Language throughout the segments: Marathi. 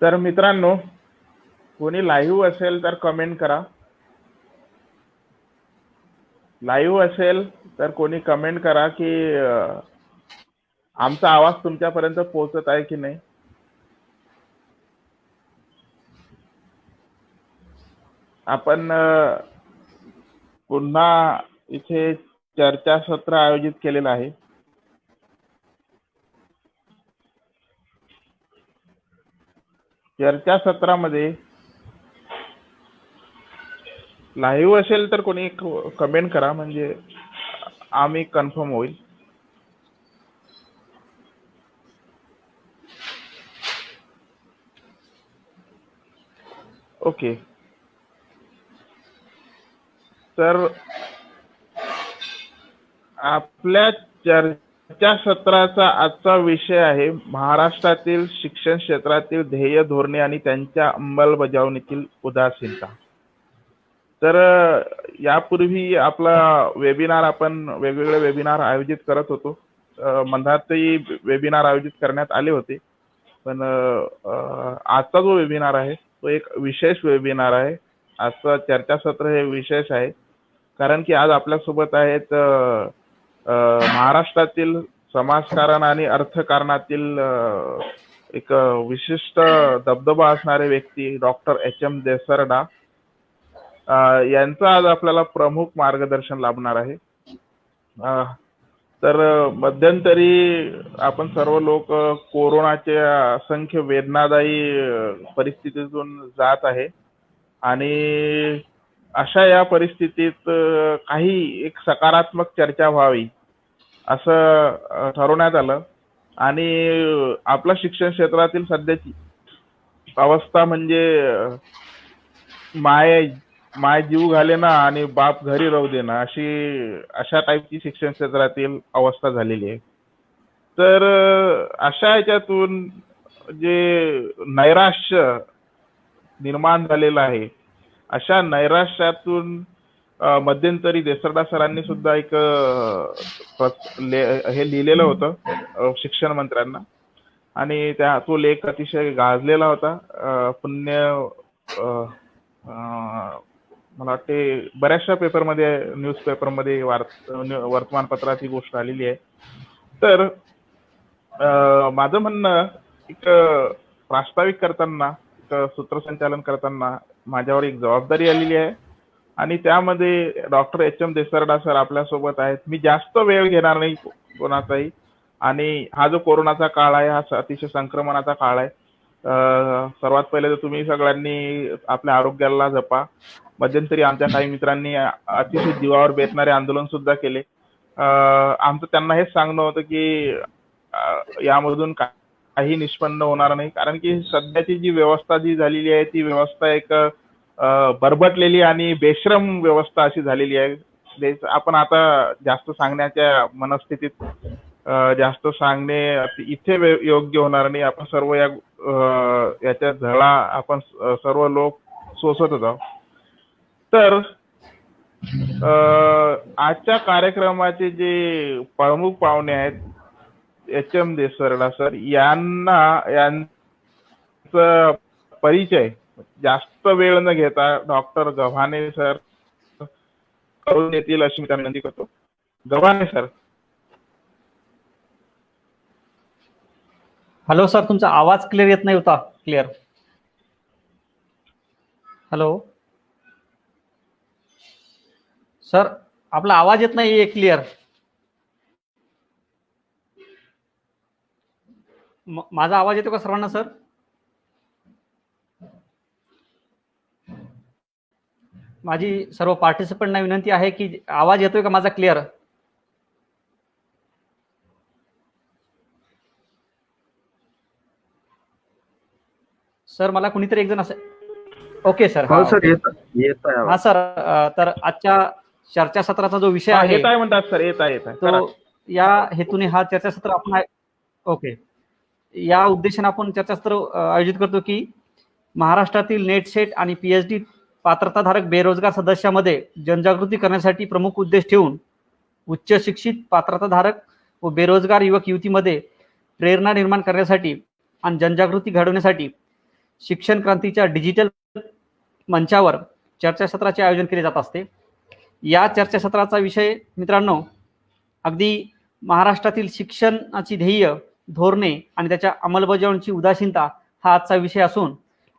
तर मित्रांनो, कोणी लाईव्ह असेल तर कमेंट करा. लाईव्ह असेल तर कोणी कमेंट करा की आमचा आवाज तुमच्यापर्यंत पोहोचत आहे की नाही. आपण पुन्हा इथे चर्चासत्र आयोजित केलेलं आहे. चर्चासत्रामध्ये लाईव्ह असेल तर कोणी कमेंट करा, म्हणजे आम्ही कन्फर्म होईल. ओके, तर आपल्या चर्चासत्राचा आजचा विषय आहे महाराष्ट्रातील शिक्षण क्षेत्रातील ध्येय धोरणे आणि त्यांच्या अंमलबजावणीतील उदासीनता. तर यापूर्वी आपला वेबिनार आपण वेगवेगळे वेबिनार आयोजित करत होतो. मंदातही वेबिनार आयोजित करण्यात आले होते, पण आजचा जो वेबिनार आहे तो एक विशेष वेबिनार आहे. आजचं चर्चासत्र हे विशेष आहे कारण की आज आपल्यासोबत आहेत महाराष्ट्रातील समाजकारण आणि अर्थकारणातील एक विशिष्ट दबदबा असणारे व्यक्ती डॉक्टर एच.एम. देसरडा यांचं आज आपल्याला प्रमुख मार्गदर्शन लाभणार आहे. तर मध्यंतरी आपण सर्व लोक कोरोनाच्या असंख्य वेदनादायी परिस्थितीतून जात आहे आणि अशा या परिस्थितीत काही एक सकारात्मक चर्चा व्हावी असं ठरवण्यात आलं. आणि आपल्या शिक्षण क्षेत्रातील सध्याची अवस्था म्हणजे माय जीव घाले ना आणि बाप घरी राहू दे ना, अशा टाईपची शिक्षण क्षेत्रातील अवस्था झालेली आहे. तर अशा याच्यातून जे नैराश्य निर्माण झालेलं आहे, अशा नैराश्यातून मध्यंतरी देसरडा सरांनी सुद्धा एक हे लिहिलेलं होतं शिक्षण मंत्र्यांना, आणि तो लेख अतिशय गाजलेला होता. मला वाटते बऱ्याचशा पेपरमध्ये, न्यूज पेपरमध्ये, वर्तमानपत्रात ही गोष्ट आलेली आहे. तर माझं म्हणणं, एक प्रास्ताविक करताना, सूत्रसंचालन करताना माझ्यावर एक जबाबदारी आलेली आहे आणि त्यामध्ये डॉक्टर एच.एम. देसरडा सर आपल्यासोबत आहेत. मी जास्त वेळ घेणार नाही कोणाचाही, आणि हा जो कोरोनाचा काळ आहे हा अतिशय संक्रमणाचा काळ आहे. सर्वात पहिले तर तुम्ही सगळ्यांनी आपल्या आरोग्याला जपा. मध्यंतरी आमच्या काही मित्रांनी अतिशय जीवावर बेतणारे आंदोलन सुद्धा केले. आमचं त्यांना हेच सांगणं होतं की यामधून काही निष्पन्न होणार नाही, कारण की सध्याची जी व्यवस्था जी झालेली आहे ती व्यवस्था एक बरबटलेली आणि बेश्रम व्यवस्था अशी झालेली आहे. आपण आता जास्त सांगण्याच्या मनस्थितीत, जास्त सांगणे इथे योग्य होणार नाही. आपण सर्व याच्या झळा आपण सर्व लोक सोसत आहोत. तर आजच्या कार्यक्रमाचे जे प्रमुख पाहुणे आहेत एच.एम. देसरडा सर, यांचा परिचय जास्त वेळ न घेता डॉक्टर गव्हाणे सर करून देतील अशी मी त्यांना विनंती करतो. गव्हाणे सर. हॅलो सर, तुमचा आवाज क्लिअर येत नाही होता. क्लिअर. हॅलो सर, आपला आवाज येत नाहीये क्लिअर. माझा आवाज येतो का सर्वांना सर? माझी सर्व पार्टिसिपंटना विनंती आहे की आवाज येतोय का माझा क्लिअर? सर मला कुणीतरी एक जण असेल. Okay sir. हो सर, येत आहे. हा सर, तर आजच्या चर्चासत्राचा जो विषय आहे, येत आहे म्हणतात सर, येत आहे. तो या हेतूने हा चर्चासत्र आपण, ओके, या उद्देशाने आपण चर्चासत्र आयोजित करतो की महाराष्ट्रातील नेट सेट आणि पीएचडी पात्रताधारक बेरोजगार सदस्यामध्ये जनजागृती करण्यासाठी प्रमुख उद्देश ठेवून उच्च शिक्षित पात्रताधारक व बेरोजगार युवक युवतीमध्ये प्रेरणा निर्माण करण्यासाठी आणि जनजागृती घडवण्यासाठी शिक्षण क्रांतीच्या डिजिटल मंचावर चर्चासत्राचे आयोजन केले जात असते. या चर्चासत्राचा विषय मित्रांनो अगदी महाराष्ट्रातील शिक्षणाची ध्येय, धोरणे आणि त्याच्या अंमलबजावणीची उदासीनता हा आजचा विषय असून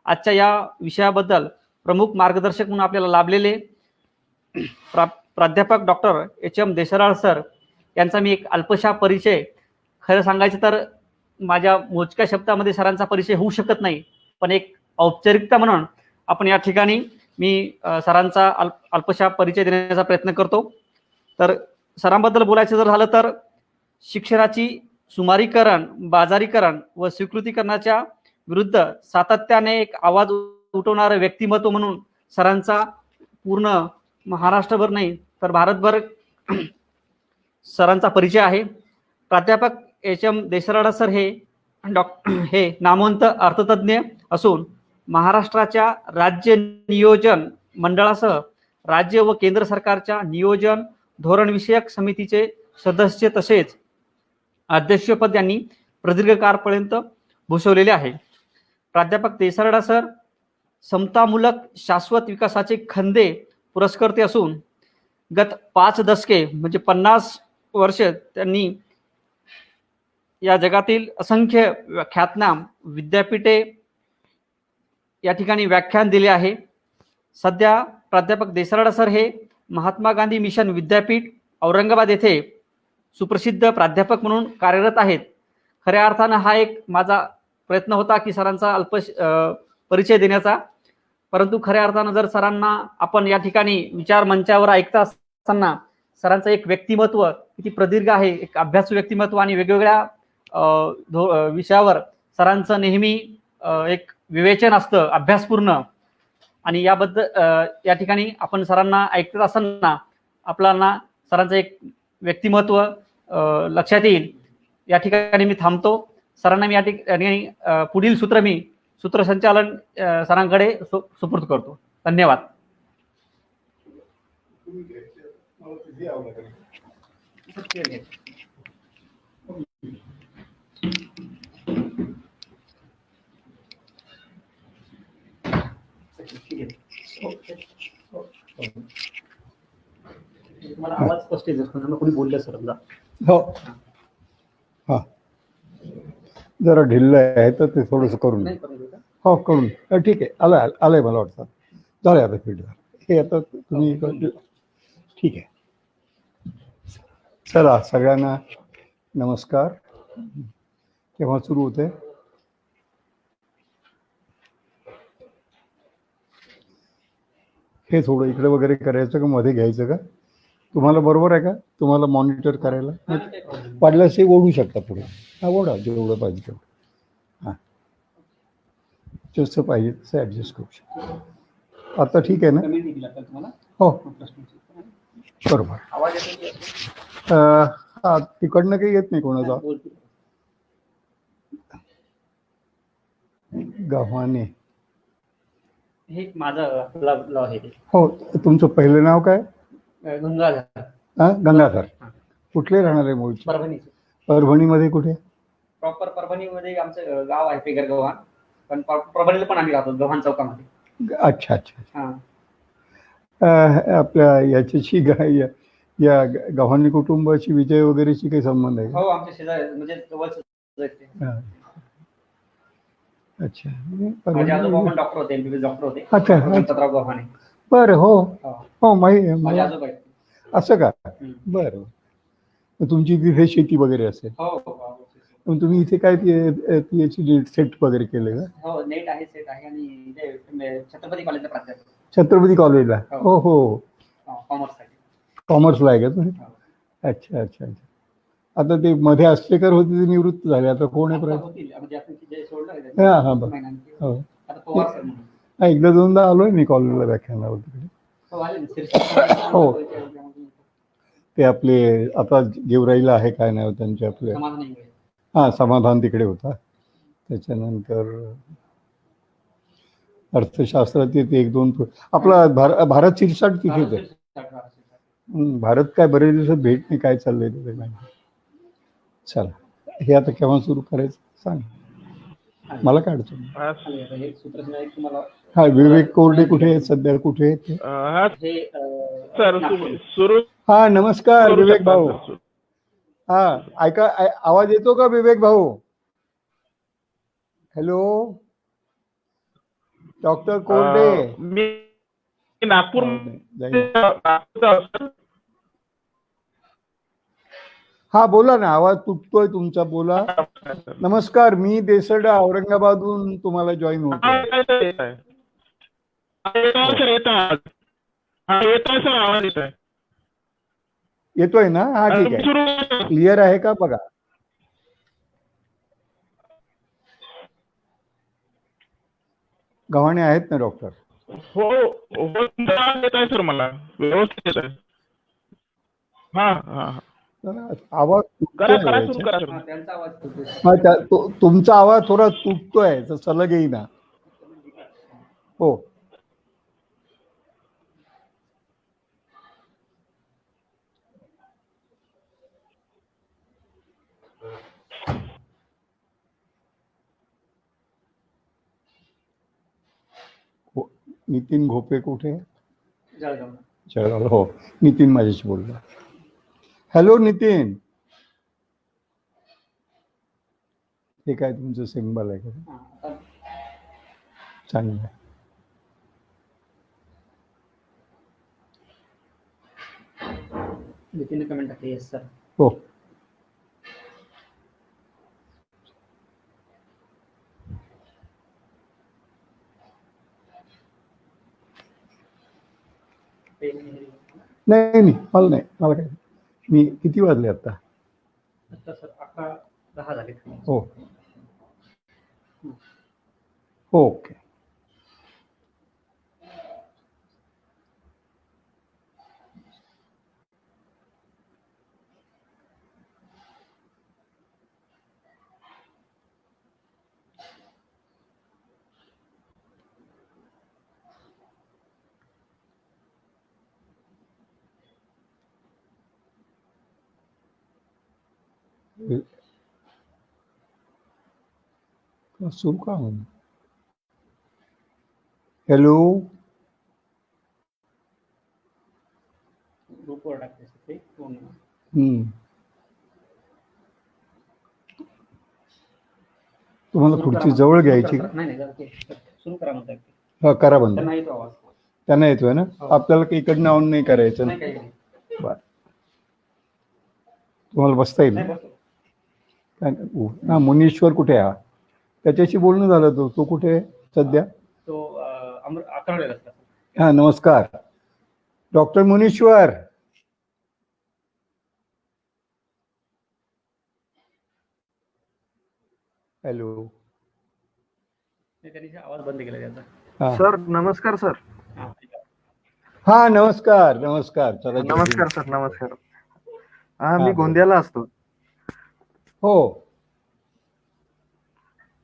आजच्या या विषयाबद्दल प्रमुख मार्गदर्शक म्हणून आपल्याला लाभलेले प्राध्यापक डॉक्टर एच.एम. देसराळ सर यांचा मी एक अल्पशा परिचय, खरं सांगायचं तर माझ्या मोजक्या शब्दामध्ये सरांचा परिचय होऊ शकत नाही, पण एक औपचारिकता म्हणून आपण या ठिकाणी मी सरांचा अल्पशा परिचय देण्याचा प्रयत्न करतो. तर सरांबद्दल बोलायचं जर झालं तर शिक्षणाची सुमारीकरण, बाजारीकरण व स्वीकृतीकरणाच्या विरुद्ध सातत्याने एक आवाज उठवणारं व्यक्तिमत्व म्हणून सरांचा पूर्ण महाराष्ट्रभर नाही तर भारतभर सरांचा परिचय आहे. प्राध्यापक एच.एम. देसराडा सर हे नामवंत अर्थतज्ञ असून महाराष्ट्राच्या राज्य नियोजन मंडळासह राज्य व केंद्र सरकारच्या नियोजन धोरण विषयक समितीचे सदस्य तसेच अध्यक्षपद यांनी प्रदीर्घ काळपर्यंत भूषवलेले आहे. प्राध्यापक देसराडा सर समतामूलक शाश्वत विकासाचे खंदे पुरस्कर्ते असून गत 5 दशके म्हणजे 50 वर्ष त्यांनी या जगातील असंख्य ख्यातनाम विद्यापीठे या ठिकाणी व्याख्यान दिले आहे. सध्या प्राध्यापक देसराडा सर हे महात्मा गांधी मिशन विद्यापीठ औरंगाबाद येथे सुप्रसिद्ध प्राध्यापक म्हणून कार्यरत आहेत. खऱ्या अर्थानं हा एक माझा प्रयत्न होता की सरांचा अल्प परिचय देण्याचा, परंतु खऱ्या अर्थानं जर सरांना आपण या ठिकाणी विचार मंचावर ऐकता असताना सरांचं एक व्यक्तिमत्व किती प्रदीर्घ आहे, एक अभ्यासू व्यक्तिमत्व आणि वेगवेगळ्या विषयावर सरांचं नेहमी एक विवेचन असतं अभ्यासपूर्ण, आणि याबद्दल या ठिकाणी आपण सरांना ऐकत असताना आपल्याला सरांचं एक व्यक्तिमत्व लक्षात येईल. या ठिकाणी मी थांबतो. सरांना मी या ठिकाणी पुढील सूत्रसंचालन सरांकडे सुपूर्द करतो. धन्यवाद. तुम्हाला आवाज स्पष्ट येतो, कोणी बोललं सर? हो, हा, जरा ढिल्ल आहे तर ते थोडंसं करून हो करून ठीक आहे. आलंय मला वाटतं. झालं आता फिट झालं हे. आता तुम्ही ठीक आहे. चला सगळ्यांना नमस्कार. केव्हा सुरू होते? हे थोडं इकडे वगैरे करायचं का मध्ये घ्यायचं का? तुम्हाला बरोबर आहे का? तुम्हाला मॉनिटर करायला पाडल्यास हे ओढू शकता पुढे. हा ओढा जेवढं पाहिजे तेवढं. हां, जसं पाहिजे तसं ॲडजस्ट करू शकतो. आता ठीक आहे ना? हो बरोबर. हा, तिकडनं काही येत नाही कोणाचा? गव्हाणे हे माझं आहे. हो, तुमचं पहिलं नाव काय? गंगाधर. गंगाधर. कुठले राहणार आहे मूळचे? परभणी. परभणीमध्ये कुठे? प्रॉपर परभणीमध्ये आमचं गाव आहे पेगर गव्हाण, पण परभणीला पण आम्ही राहतो गव्हाण चौकामध्ये. अच्छा अच्छा. आपल्या याच्याशी या गव्हाणी कुटुंबाची विजय वगैरेची काही संबंध आहे? हो, आमच्या शेजारी म्हणजे जवळच. अच्छा. माझे आजोबा पण डॉक्टर होते, एमबीबीएस डॉक्टर होते. अच्छा. गणपतराव गव्हाणे. बरं. हो हो, माझे आजोबा आहेत. असं का? बरं. तुमची तिथे शेती वगैरे असेल? हो. पण तुम्ही इथे काय याची सेट वगैरे केले का? हो, नेट आहे, सेट आहे. आणि छत्रपती कॉलेजला प्राध्यापक. छत्रपती कॉलेजला? हो हो. कॉमर्सला आहे का तुम्ही? अच्छा अच्छा अच्छा. आता ते मध्ये आष्टेकर होते ते निवृत्त झाले, आता कोण आहे? हां हां, बरं. हो, एकदा दोनदा आलोय मी कॉलेजला व्याख्यानावर तिकडे. हो, ते आपले आता गेवराईला आहे काय नाव त्यांचे आपले? हां, समाधान तिकडे होता. त्याच्यानंतर अर्थशास्त्राचे ते 1-2 आपला भारत शिरसाट तिथे होते. भारत काय बरेच दिवसात भेट नाही, काय चाललंय ते माहिती. चला, हे आता केव्हा सुरू करायचं सांग. मला काय अडचण नाही. हा, हे सूत्रसंचालक तुम्हाला हा, विवेक कोरडे कुठे आहेत सध्या, कुठे आहेत ते? हा हे सर सुरू हा, नमस्कार करू विवेक शकता भाऊ. सर. हा, ऐका, आवाज येतो का विवेक भाऊ? हॅलो डॉक्टर कोरडे. मी नागपूर जाईल. नागपूरचा हा, बोला ना, आवाज तुटतोय तुमचा, बोला. नमस्कार, मी देसरडा औरंगाबादहून तुम्हाला जॉईन होतोय. येतोय सर, आवाज येतोय. येतोय ना? हा, ठीक आहे. क्लिअर आहे का बघा. गव्हाणे आहेत ना डॉक्टर? हो हो, येत आहे सर, मला व्यवस्थित येत आहे. हा हा, आवाज करा तुटतोय करा, याच्यात. सुरू करा सर. त्यांचा आवाज होतो. हा, तुमचा आवाज थोडा तुटतोय, तर सलग येईना. हो, नितीन घोपे कुठे? जळगाव. जळगाव. हो, नितीन माझ्याशी बोलला. हॅलो नितीन, हे काय तुमचं सिम्बल आहे का? चांगलं आहे. नितीन कमेंट टाकली. Yes sir. हो, नाही, मला नाही, मला काय. मी किती वाजले आता? आता सर 11:10 झाले. हो हो, ओके. सुरू का होईल? हॅलो, ग्रुपवर टाकते ते फोन. तुम्हाला खुर्ची जवळ घ्यायची का? नाही सुरू करा म्हणतात. हा, करा बंद. त्यांना येतो आवाज. त्यांना येतोय ना? आपल्याला काही इकडनं ऑन नाही करायचं ना? बरं, तुम्हाला बसता येईल? हा, मुनीश्वर कुठे आहे? त्याच्याशी बोलणं झालं. तो कुठे आहे सध्या? तो अकरावेला असतात. हा, नमस्कार डॉक्टर मुनीश्वर. हॅलो. त्यांनी आवाज बंद केला त्याचा. सर नमस्कार सर. हा, नमस्कार नमस्कार. चला, नमस्कार सर. नमस्कार. हा, मी गोंदियाला असतो. हो,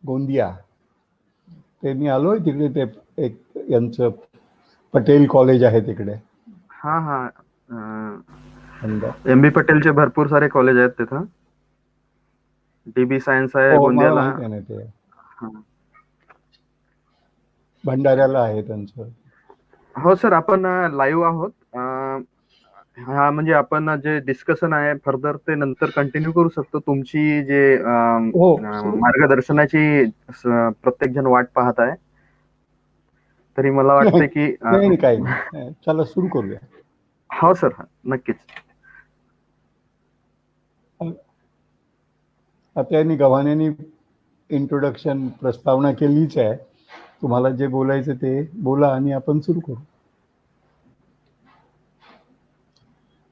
गोंदिया. ते मी आलोय तिकडे. ते एक यांचं पटेल कॉलेज आहे तिकडे. हा हा, MB पटेलचे भरपूर सारे कॉलेज आहेत तिथं. DB सायन्स आहे हो, मला गोंदियाला. माहिती आहे ना ते. भंडाऱ्याला आहे त्यांचं. हो सर, आपण लाईव्ह आहोत. हा, म्हणजे आपण जे डिस्कशन आहे फर्दर ते नंतर कंटिन्यू करू शकतो. तुमची जे मार्गदर्शनाची प्रत्येक जण वाट पाहत आहे. तरी मला वाटतं की नाही, काही नाही. चला, सुरू करूया. हो सर, नक्कीच. आता यांनी गव्हाण्यांनी इंट्रोडक्शन प्रस्तावना केलीच आहे. तुम्हाला जे बोलायचं ते बोला आणि आपण सुरू करू.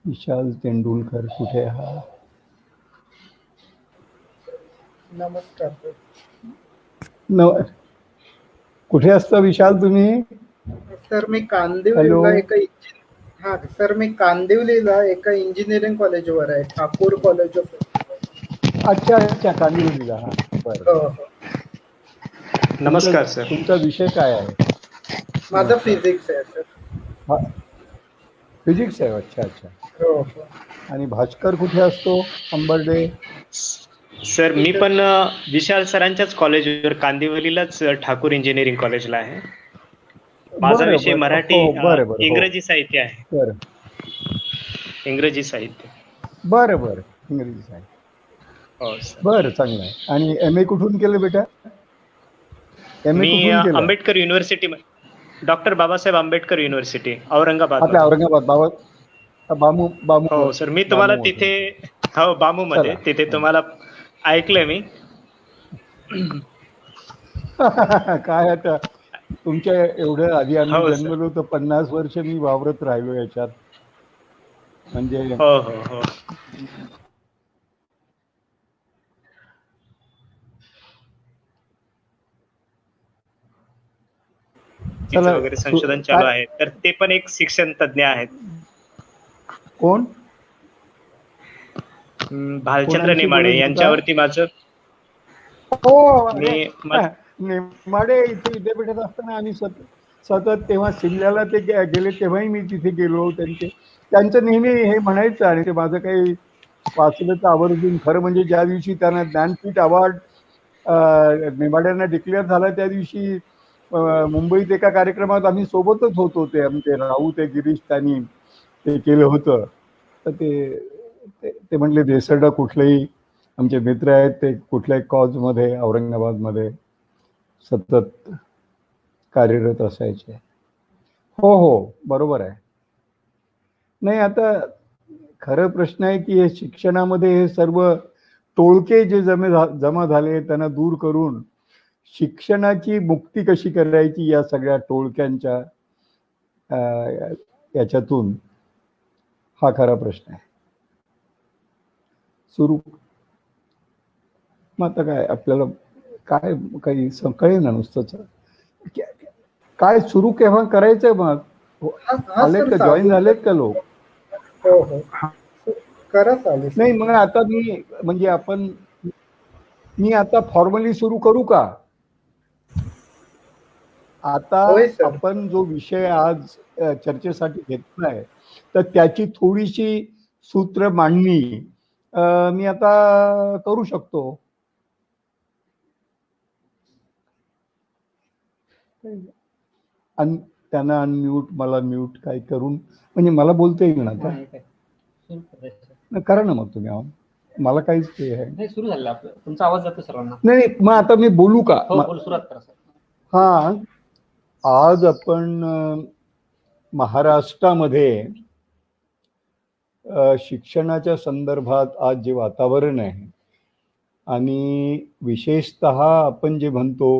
विशाल तेंडुलकर कुठे? हा, नमस्कार कुठे असता विशाल तुम्ही? सर. मी कांदिवलीला एका इंजिनिअरिंग कॉलेजवर आहे. Thakur college of. अच्छा, कांदिवलीला. हा, बरं. नमस्कार सर. तुमचा विषय काय आहे? माझा फिजिक्स आहे सर. हा, फिजिक्स आहे. अच्छा. हो. आणि भास्कर कुठे असतो? अंबर्डे. सर मी पण विशाल सरांच्याच कॉलेजवर कांदिवलीलाच ठाकूर इंजिनिअरिंग कॉलेजला आहे. माझा बरं विषय बरं मराठी हो बरं बरं हो इंग्रजी साहित्य आहे. बरं इंग्रजी साहित्य. बरं बरं इंग्रजी साहित्य. हो सर. बरं चांगलं आहे. आणि एम ए कुठून केलं बेटा? एम ए मी कुठून केलं? Ambedkar university, doctor Babasaheb Ambedkar university Aurangabad. आपल्या औरंगाबाद बामू बामू हो सर, मी तुम्हाला बामू तिथे हो बामू मध्ये चला. तिथे तुम्हाला ऐकलंय मी. काय आता तुमच्या एवढं आधी आम्ही हो, सर. जन्मलो तर 50 वर्ष मी वावरत राहिलो याच्यात. म्हणजे हो हो हो. चला, तिचं वगैरे संशोधन चालू काय- आहे, तर ते पण एक शिक्षण तज्ञ आहेत. कोण? भालचंद्र कोणाची नेमाडे बोलत होता? यांच्यावरती माझं हो मी नेमाडे इथे विद्यापीठात असताना आम्ही सतत तेव्हा सिमल्याला ते गेले तेव्हाही मी तिथे गेलो. त्यांचं नेहमी हे म्हणायचं आणि ते माझं काही वाचलं तर आवर्जून. खरं म्हणजे ज्या दिवशी त्यांना ज्ञानपीठ अवॉर्ड नेमाड्यांना डिक्लेअर झाला त्या दिवशी मुंबईत एका कार्यक्रमात आम्ही सोबतच होतो. ते आमचे राहू ते गिरीश त्यांनी ते केलं होतं. तर ते म्हटले देसरडा कुठलेही आमचे मित्र आहेत ते कुठल्याही कॉजमध्ये औरंगाबादमध्ये सतत कार्यरत असायचे. हो हो बरोबर आहे. नाही आता खरं प्रश्न आहे की हे शिक्षणामध्ये हे सर्व टोळके जे जमा झाले त्यांना दूर करून शिक्षणाची मुक्ती कशी करायची या सगळ्या टोळक्यांच्या याच्यातून, हा खरा प्रश्न आहे. सुरू मग आता काय आपल्याला काय काही कळेल ना नुसतंच काय सुरू केव्हा करायचंय. मग आलेत का, जॉईन झालेत का लोक? हो हो करा चालेल. नाही मग आता म्हणजे मी आता फॉर्मली सुरू करू का? आता होय सर. आपण जो विषय आज चर्चेसाठी घेतलाय तर त्याची थोडीशी सूत्र मांडणी मी आता करू शकतो. त्यांना अनम्यूट मला म्यूट काय करून म्हणजे मला बोलता येईल ना आता. करा ना मग तुम्ही. मला काहीच ते आहे सुरू झालं आपलं. तुमचा आवाज जातो सर्वांना. नाही. मग आता मी बोलू का? सुरुवात करा सर. हा, आज आपण महाराष्ट्रामध्ये शिक्षणाच्या संदर्भात आज जे वातावरण आहे आणि विशेषतः आपण जे म्हणतो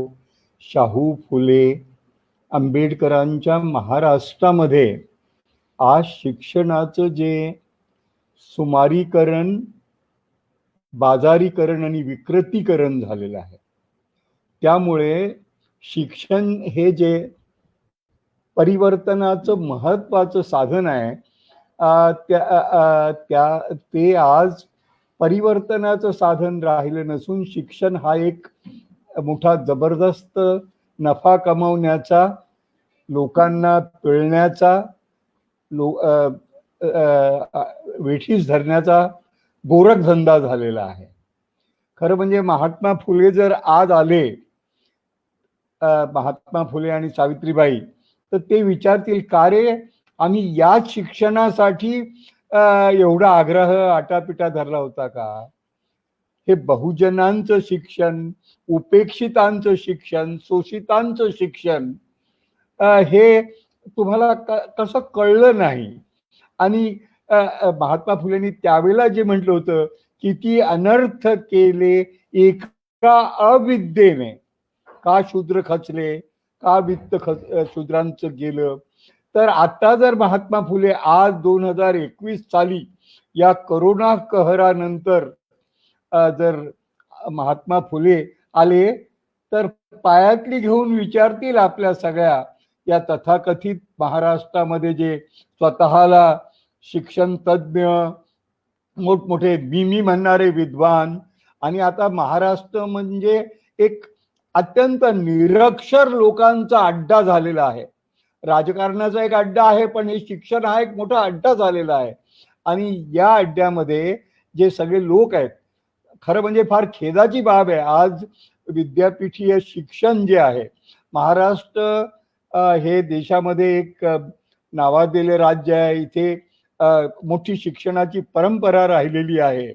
शाहू फुले आंबेडकरांच्या महाराष्ट्रामध्ये आज शिक्षणाचं जे सुमारीकरण, बाजारीकरण आणि विकृतीकरण झालेलं आहे, त्यामुळे शिक्षण हे जे परिवर्तनाचं महत्वाचं साधन आहे ते आज परिवर्तनाचं साधन राहिलं नसून शिक्षण हा एक मोठा जबरदस्त नफा कमावण्याचा, लोकांना पिळण्याचा, वेठीस धरण्याचा गोरखधंदा झालेला आहे. खरं म्हणजे महात्मा फुले जर आज आले, महात्मा फुले आणि सावित्रीबाई, तर ते विचारतील का रे आम्ही याच शिक्षणासाठी एवढा आग्रह आटापिटा धरला होता का? हे बहुजनांचं शिक्षण, उपेक्षितांचं शिक्षण, शोषितांचं शिक्षण हे तुम्हाला कसं कळलं नाही? आणि महात्मा फुलेंनी त्यावेळेला जे म्हटलं होतं, किती अनर्थ केले एका अविद्येने, का शूद्र खचले, का वित्त शूद्रांचं गेलं. तर आता जर महात्मा फुले आज 2021 साली या करोना कहरानंतर जर महात्मा फुले आले तर पायातली घेऊन विचारतील आपल्या सगळ्या या तथाकथित महाराष्ट्रामध्ये जे स्वतःला शिक्षण तज्ञ, मोठमोठे मी म्हणणारे विद्वान, आणि आता महाराष्ट्र म्हणजे एक अत्यंत निरक्षर लोकांचा अड्डा झालेला आहे. राजकारणाचा एक अड्डा आहे, पण हे शिक्षण हा एक मोठा अड्डा झालेला आहे. आणि या अड्ड्यामध्ये जे सगळे लोक आहेत, खरं म्हणजे फार खेदाची बाब आहे, आज विद्यापीठीय शिक्षण जे आहे, महाराष्ट्र हे देशामध्ये एक नावाजलेले राज्य आहे. इथे मोठी शिक्षणाची परंपरा राहिलेली आहे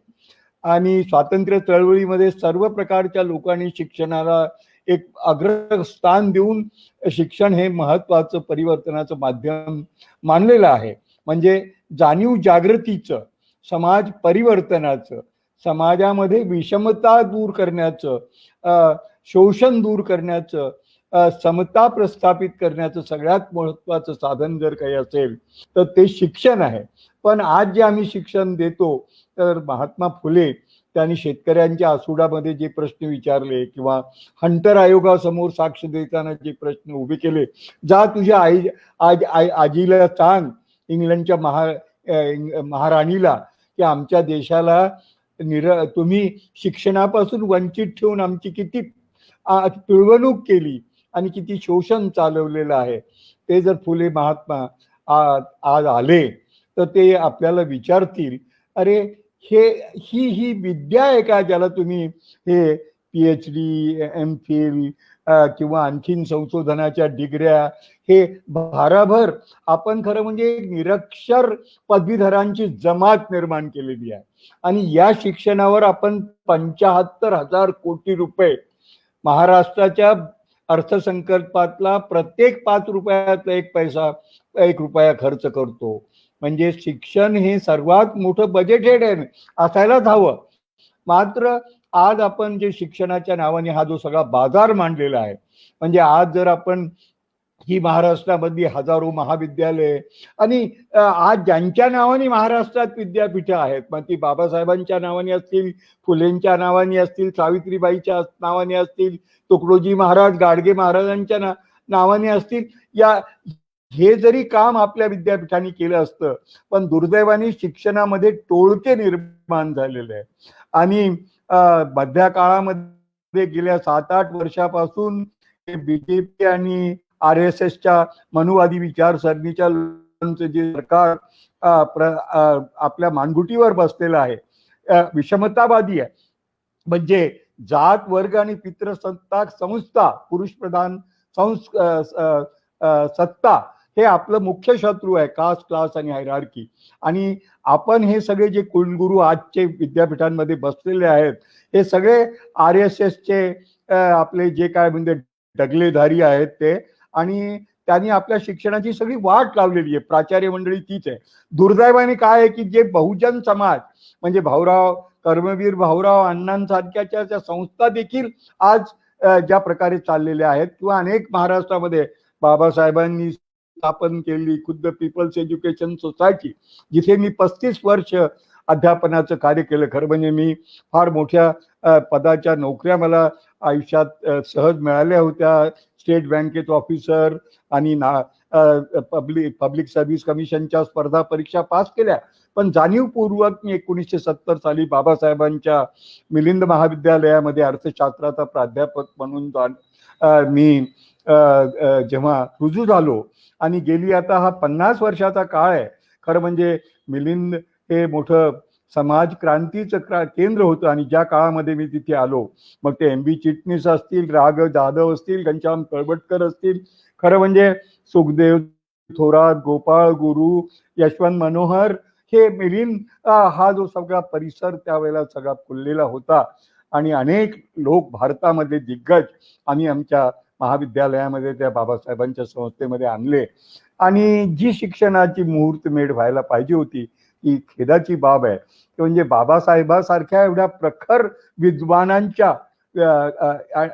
आणि स्वातंत्र्य चळवळीमध्ये सर्व प्रकारच्या लोकांनी शिक्षणाला एक अग्रस्थान देऊन शिक्षण हे महत्वाचं परिवर्तनाचं माध्यम मानलेलं आहे. म्हणजे जाणीव जागृतीचं, समाज परिवर्तनाचं, समाजामध्ये विषमता दूर करण्याचं, शोषण दूर करण्याचं, समता प्रस्थापित करण्याचं सगळ्यात महत्वाचं साधन जर काही असेल तर ते शिक्षण आहे. पण आज जे आम्ही शिक्षण देतो, तर महात्मा फुले त्यांनी शेतकऱ्यांच्या आसुडामध्ये जे प्रश्न विचारले किंवा हंटर आयोगासमोर साक्ष देताना जे प्रश्न उभे केले, जा तुझ्या आजीला सांग, इंग्लंडच्या महाराणीला, की आमच्या देशाला तुम्ही शिक्षणापासून वंचित ठेवून आमची किती पिळवणूक केली आणि किती शोषण चालवलेलं आहे. ते जर फुले महात्मा आज आले तर ते आपल्याला विचारतील, अरे ही विद्या आहे का, ज्याला तुम्ही हे PhD, MPhil किंवा आणखीन संशोधनाच्या डिग्र्या हे भाराभर आपण खरं म्हणजे निरक्षर पदवीधरांची जमात निर्माण केलेली आहे. आणि या शिक्षणावर आपण 75,000 कोटी रुपये महाराष्ट्राच्या अर्थसंकल्पातला प्रत्येक 5 रुपयातला 1 रुपया खर्च करतो. म्हणजे शिक्षण हे सर्वात मोठं बजेटेड आहे, असायलाच हवं. मात्र आज आपण जे शिक्षणाच्या नावाने हा जो सगळा बाजार मांडलेला आहे, म्हणजे आज जर आपण ही महाराष्ट्रामधली हजारो महाविद्यालय आणि आज ज्यांच्या नावाने महाराष्ट्रात विद्यापीठं आहेत, मग ती बाबासाहेबांच्या नावाने असतील, फुलेंच्या नावाने असतील, सावित्रीबाईच्या नावाने असतील, तुकडोजी महाराज, गाडगे महाराजांच्या नावाने असतील, हे जरी काम आपल्या विद्यापीठांनी केलं असतं, पण दुर्दैवाने शिक्षणामध्ये टोळके निर्माण झालेले आहे. आणि मध्या काळामध्ये गेल्या 7-8 वर्षापासून BJP आणि RSSच्या मनुवादी विचारसरणीच्या जे सरकार आपल्या मानगुटीवर बसलेलं आहे, विषमतावादी आहे. म्हणजे जात, वर्ग आणि पितृसत्ताक संस्था, पुरुष प्रधान सत्ता हे आपलं मुख्य शत्रू आहे, कास्ट, क्लास आणि हायरार्की. आणि आपण हे सगळे जे कुलगुरू आजचे विद्यापीठांमध्ये बसलेले आहेत, हे सगळे RSSचे आपले जे काय म्हणजे डगलेधारी आहेत ते, आणि त्यांनी आपल्या शिक्षणाची सगळी वाट लावलेली आहे. प्राचार्य मंडळी तीच आहे. दुर्दैवाने काय आहे की जे बहुजन समाज म्हणजे कर्मवीर भाऊराव अण्णांसारख्याच्या त्या संस्था देखील आज ज्या प्रकारे चाललेल्या आहेत, किंवा अनेक महाराष्ट्रामध्ये बाबासाहेबांनी स्थापन केलेली खुद्द पीपल्स एज्युकेशन सोसायटी, जिथे मी 35 वर्ष अध्यापनाचं कार्य केलं. खरं म्हणजे मी फार मोठ्या पदाच्या नोकऱ्या मला आयुष्यात सहज मिळाल्या होत्या. स्टेट बँकेत ऑफिसर आणि पब्लिक सर्व्हिस कमिशनच्या स्पर्धा परीक्षा पास केल्या. पण जाणीवपूर्वक मी 1970 साली बाबासाहेबांच्या मिलिंद महाविद्यालयामध्ये अर्थशास्त्राचा प्राध्यापक म्हणून मी जेव्हा रुजू झालो, आणि गेली आता हा 50 वर्षाचा काळ आहे. खरं म्हणजे मिलिंद हे मोठं समाज क्रांतीचं केंद्र होतं, आणि ज्या काळामध्ये मी तिथे आलो, मग ते MB चिटणीस असतील, राघव जाधव असतील, घनश्याम तळवटकर असतील, खरं म्हणजे सुखदेव थोरात, गोपाळ गुरु, यशवंत मनोहर, हे मिलिंद हा जो सगळा परिसर त्यावेळेला सगळा फुललेला होता. आणि अनेक लोक भारतामध्ये दिग्गज आम्ही आमच्या महाविद्यालयामध्ये त्या बाबासाहेबांच्या संस्थेमध्ये आणले. आणि जी शिक्षणाची मुहूर्तमेढ व्हायला पाहिजे होती, ही खेदाची बाब आहे. म्हणजे बाबासाहेबांसारख्या एवढ्या प्रखर विद्वानांच्या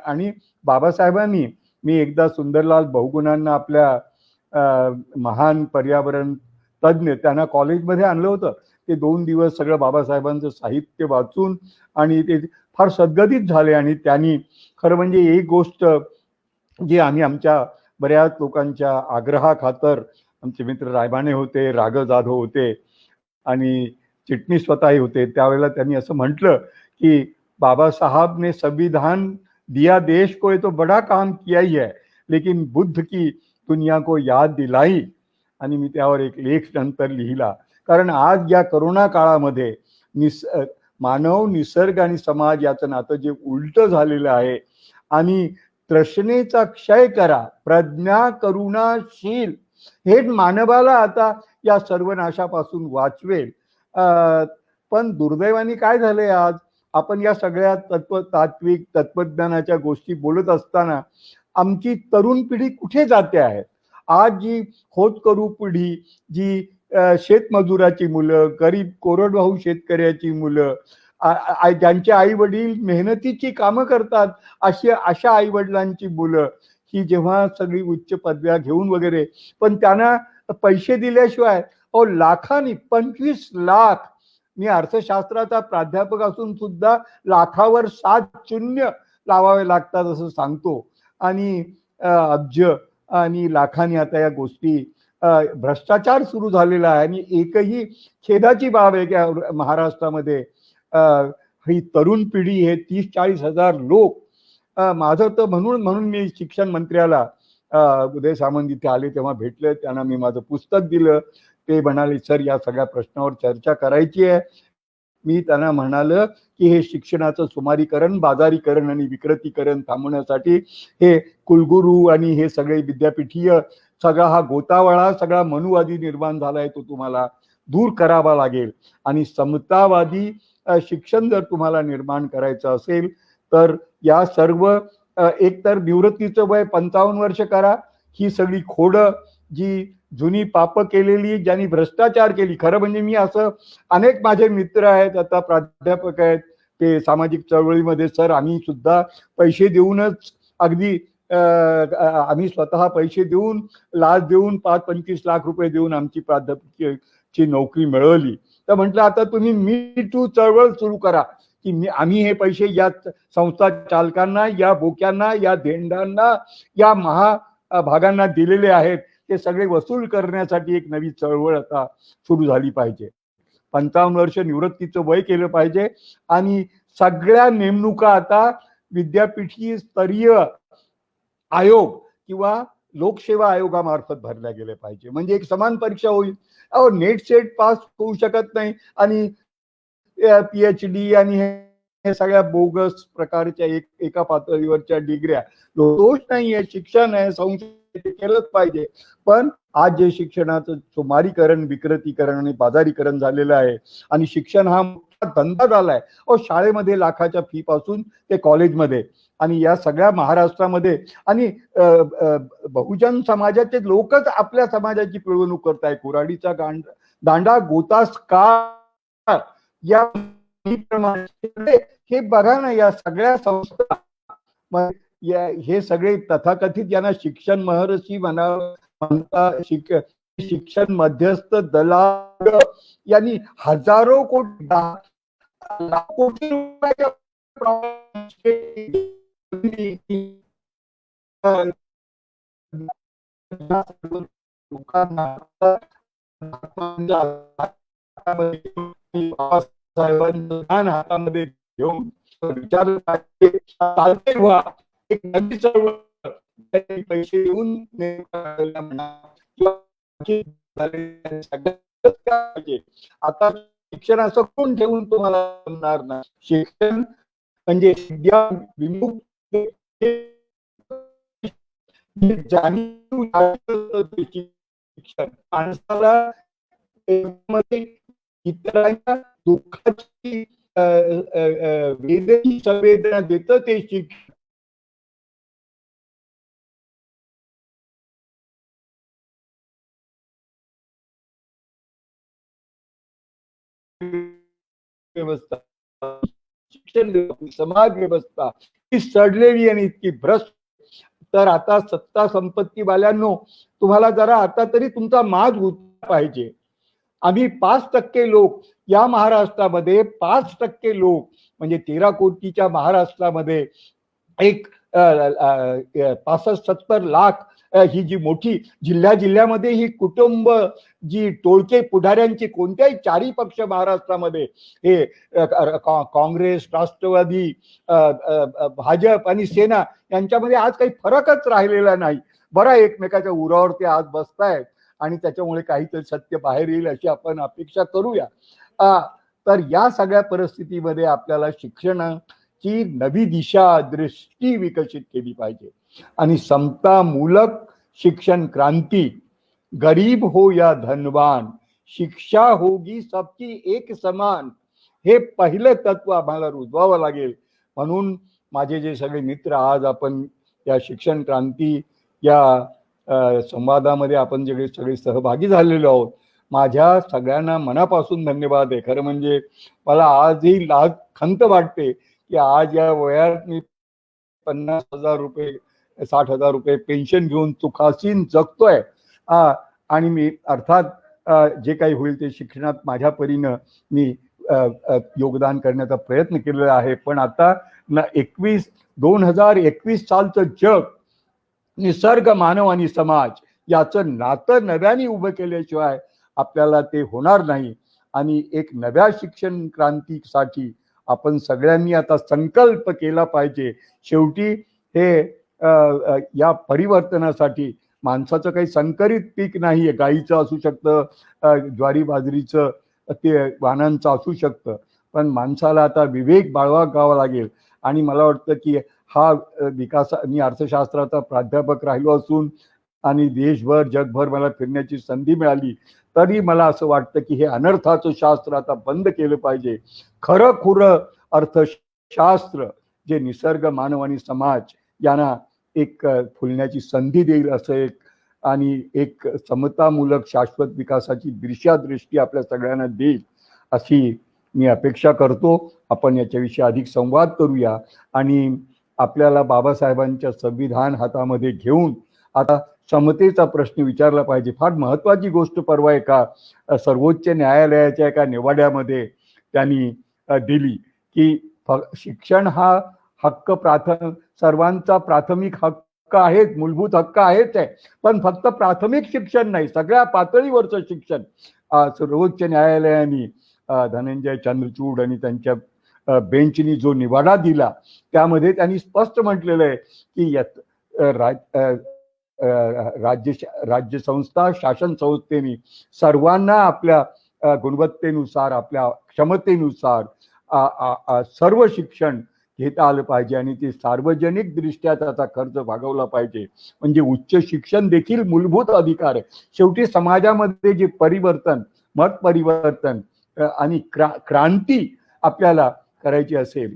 आणि बाबासाहेबांनी, मी एकदा सुंदरलाल बहुगुणांना आपल्या महान पर्यावरण तज्ञ त्यांना कॉलेजमध्ये आणलं होतं. ते 2 दिवस सगळं बाबासाहेबांचं साहित्य वाचून आणि ते फार सद्गदित झाले. आणि त्यांनी खरं म्हणजे एक गोष्ट जी आम्ही आमच्या बऱ्याच लोकांच्या आग्रहाखातर, आमचे मित्र रायबाने होते, राघव जाधव होते आणि चिटणीस स्वतःही होते, त्यावेळेला त्यांनी असं म्हटलं की बाबा साहब ने संविधान दिया देश को, ये तो बड़ा काम किया ही है, लेकिन बुद्ध की दुनिया को याद दिलाई. आणि मी त्यावर एक लेख नंतर लिहिला. कारण आज या करोना काळामध्ये मानव, निसर्ग आणि समाज याचं नातं जे उलट झालेलं आहे आणि तृष्णेचा क्षय करा, प्रज्ञा करुणाशील, हे मानवाला आता या सर्वनाशापासून वाचवेल. पण दुर्दैवाने काय झालंय, आज आपण या सगळ्या तात्विक तत्वज्ञानाच्या गोष्टी बोलत असताना आमची तरुण पिढी कुठे जाते आहे? आज जी होतकरू पिढी, जी शेतमजुराची मुलं, गरीब कोरडवाहू शेतकऱ्याची मुलं, ज्यांचे आई वडील मेहनतीची कामं करतात, अशा आई वडिलांची मुलं ही जेव्हा सगळी उच्च पदव्या घेऊन वगैरे, पण त्यांना पैसे दिल्याशिवाय लाखांनी 25 लाख, मी अर्थशास्त्राचा प्राध्यापक असून सुद्धा लाखावर 7 शून्य लावावे लागतात असं सांगतो. आणि अब्ज आणि लाखांनी आता या गोष्टी, भ्रष्टाचार सुरू झालेला आहे. आणि एकही खेदाची बाब आहे की महाराष्ट्रामध्ये ही तरुण पिढी, हे 30-40 हजार लोक, माझं तर म्हणून मी शिक्षण मंत्र्याला उदय सामंत इथे आले तेव्हा भेटले, त्यांना मी माझं पुस्तक दिलं. ते म्हणाले, सर या सगळ्या प्रश्नावर चर्चा करायची आहे. मी त्यांना म्हणालं की हे शिक्षणाचं सुमारीकरण, बाजारीकरण आणि विकृतीकरण थांबवण्यासाठी हे कुलगुरू आणि हे सगळे विद्यापीठीय सगळा हा गोतावळा, सगळा मनुवादी निर्माण झालाय, तो तुम्हाला दूर करावा लागेल. आणि समतावादी शिक्षण जर तुम्हाला निर्माण करायचं असेल तर या सर्व, एकतर निवृत्तीचं वय 55 वर्ष करा. ही सगळी खोडं, जी जुनी पाप केलेली, ज्यांनी भ्रष्टाचार केली, खरं म्हणजे मी असं अनेक माझे मित्र आहेत, आता प्राध्यापक आहेत, ते सामाजिक चळवळीमध्ये, सर आम्ही सुद्धा पैसे देऊनच, अगदी आम्ही स्वतः पैसे देऊन, लाच देऊन, 5-25 लाख रुपये देऊन आमची प्राध्यापकीची नोकरी मिळवली. तर म्हटलं आता तुम्ही मी टू चळवळ सुरू करा की आम्ही हे पैसे या संस्था चालकांना, या बोक्यांना, या धेंडांना, या महाभागांना दिलेले आहेत, ते सगळे वसूल करण्यासाठी एक नवी चळवळ आता सुरू झाली पाहिजे. 55 वर्ष निवृत्तीचं वय केलं पाहिजे आणि सगळ्या नेमणुका आता विद्यापीठी स्तरीय आयोग किंवा लोकसेवा आयोगामार्फत भरल्या गेले पाहिजे. म्हणजे एक समान परीक्षा होईल. नेट सेट पास होऊ शकत नाही आणि PhD आणि हे सगळ्या बोगस प्रकारच्या एका पातळीवरच्या डिग्र्या, दोष नाहीये, शिक्षण आहे, संशोधन केलंच पाहिजे. पण आज जे शिक्षणाचं सुमारीकरण, विकृतीकरण आणि बाजारीकरण झालेलं आहे आणि शिक्षण हा मोठा धंदा झालाय. शाळेमध्ये लाखाच्या फी पासून ते कॉलेजमध्ये, आणि या सगळ्या महाराष्ट्रामध्ये, आणि बहुजन समाजाचे लोकच आपल्या समाजाची पिळवणूक करताय. कुऱ्हाडीचा दांडा गोतास का या हे बघा ना, या सगळ्या संस्था, हे सगळे तथाकथित यांना शिक्षण महर्षी म्हणता, शिक्षण मध्यस्थ दलाल यांनी हजारो कोटी, लाखो कोटी रुपयाच्या लोकांना हातामध्ये घेऊन विचार एक नवी चळवळ, पैसे देऊन आता शिक्षण असं कोण ठेवून तुम्हाला जमणार नाही. शिक्षण म्हणजे विद्या विमुक्त शिक्षण, माणसाला इतरांच्या दुःखाची वेदनी संवेदना देतं ते शिक्षण. व्यवस्था, शिक्षण व्यवस्था, समाज व्यवस्था ही सडलेली आणि इतकी भ्रष्ट. तर आता सत्ता संपत्ती वाल्यांनो, तुम्हाला जरा आता तरी तुमचा माज उठला पाहिजे. आम्ही 5% लोक या महाराष्ट्रामध्ये, 5% लोक म्हणजे 13 कोटीच्या महाराष्ट्रामध्ये एक 65-70 लाख ही जी मोठी जिल्ह्यामध्ये ही कुटुंब, जी टोळके पुढाऱ्यांची, कोणत्याही चारी पक्ष महाराष्ट्रामध्ये, हे काँग्रेस, राष्ट्रवादी, भाजप आणि सेना यांच्यामध्ये आज काही फरकच राहिलेला नाही. बरा एकमेकाच्या उरावर ते आज बसतायत आणि त्याच्यामुळे काहीतरी सत्य बाहेर येईल अशी आपण अपेक्षा करूया. तर या सगळ्या परिस्थितीमध्ये आपल्याला शिक्षणाची नवी दिशा दृष्टी विकसित केली पाहिजे आणि समतामूलक शिक्षण क्रांती, गरीब हो या धनवान, शिक्षा होगी सबकी एक समान, हे पहिलं तत्व आम्हाला रुजवावं लागेल. म्हणून माझे जे सगळे मित्र आज आपण या शिक्षण क्रांती या संवादामध्ये आपण सगळे सहभागी झालेलो आहोत, माझ्या सगळ्यांना मनापासून धन्यवाद आहे. खरं म्हणजे मला आजही खंत वाटते की आज या वयात मी 50,000 रुपये 60,000 रुपये पेन्शन घेऊन सुखासीन जगतोय. आणि मी अर्थात जे काही होईल ते शिक्षणात माझ्या परीनं मी योगदान करण्याचा प्रयत्न केलेला आहे. पण आता 2021 सालचं जग, निसर्ग, मानव आणि समाज याचं नातं नव्याने उभं केल्याशिवाय आपल्याला ते होणार नाही. आणि एक नव्या शिक्षण क्रांतीसाठी आपण सगळ्यांनी आता संकल्प केला पाहिजे. शेवटी हे या परिवर्तनासाठी माणसाचं काही संकरित पीक नाहीये. गाईचं असू शकतं, ज्वारी बाजरीचं, ते वाहनांचं असू शकतं, पण माणसाला आता विवेक बाळगावा लागेल. आणि मला वाटतं की हा विकास, मी अर्थशास्त्राचा प्राध्यापक राहिलो असून आणि देशभर जगभर मला फिरण्याची संधी मिळाली, तरी मला असं वाटतं की हे अनर्थाचं शास्त्र आता बंद केलं पाहिजे. खरं अर्थशास्त्र जे निसर्ग, मानव आणि समाज यांना एक फुलण्याची संधी देईल असं आणि एक समतामूलक शाश्वत विकासाची दृष्टी आपल्या सगळ्यांना देईल अशी मी अपेक्षा करतो. आपण याच्याविषयी अधिक संवाद करूया आणि आपल्याला बाबासाहेबांच्या संविधान हातामध्ये घेऊन आता समतेचा प्रश्न विचारला पाहिजे. फार महत्वाची गोष्ट परवा एका सर्वोच्च न्यायालयाच्या एका निवाड्यामध्ये त्यांनी दिली की शिक्षण हा हक्क सर्वांचा प्राथमिक हक्क आहेच, मूलभूत हक्क आहेच आहे, पण फक्त प्राथमिक शिक्षण नाही, सगळ्या पातळीवरचं शिक्षण. सर्वोच्च न्यायालयाने धनंजय चंद्रचूड आणि त्यांच्या बेंचनी जो निवाडा दिला त्यामध्ये त्यांनी स्पष्ट म्हटलेलं आहे की राज्य संस्था, शासन संस्थेने सर्वांना आपल्या गुणवत्तेनुसार, आपल्या क्षमतेनुसार सर्व शिक्षण घेता आलं पाहिजे आणि ते सार्वजनिक दृष्ट्या त्याचा खर्च भागवला पाहिजे. म्हणजे उच्च शिक्षण देखील मूलभूत अधिकार आहे. शेवटी समाजामध्ये जे परिवर्तन, मत परिवर्तन आणि क्रांती आपल्याला करायची असेल,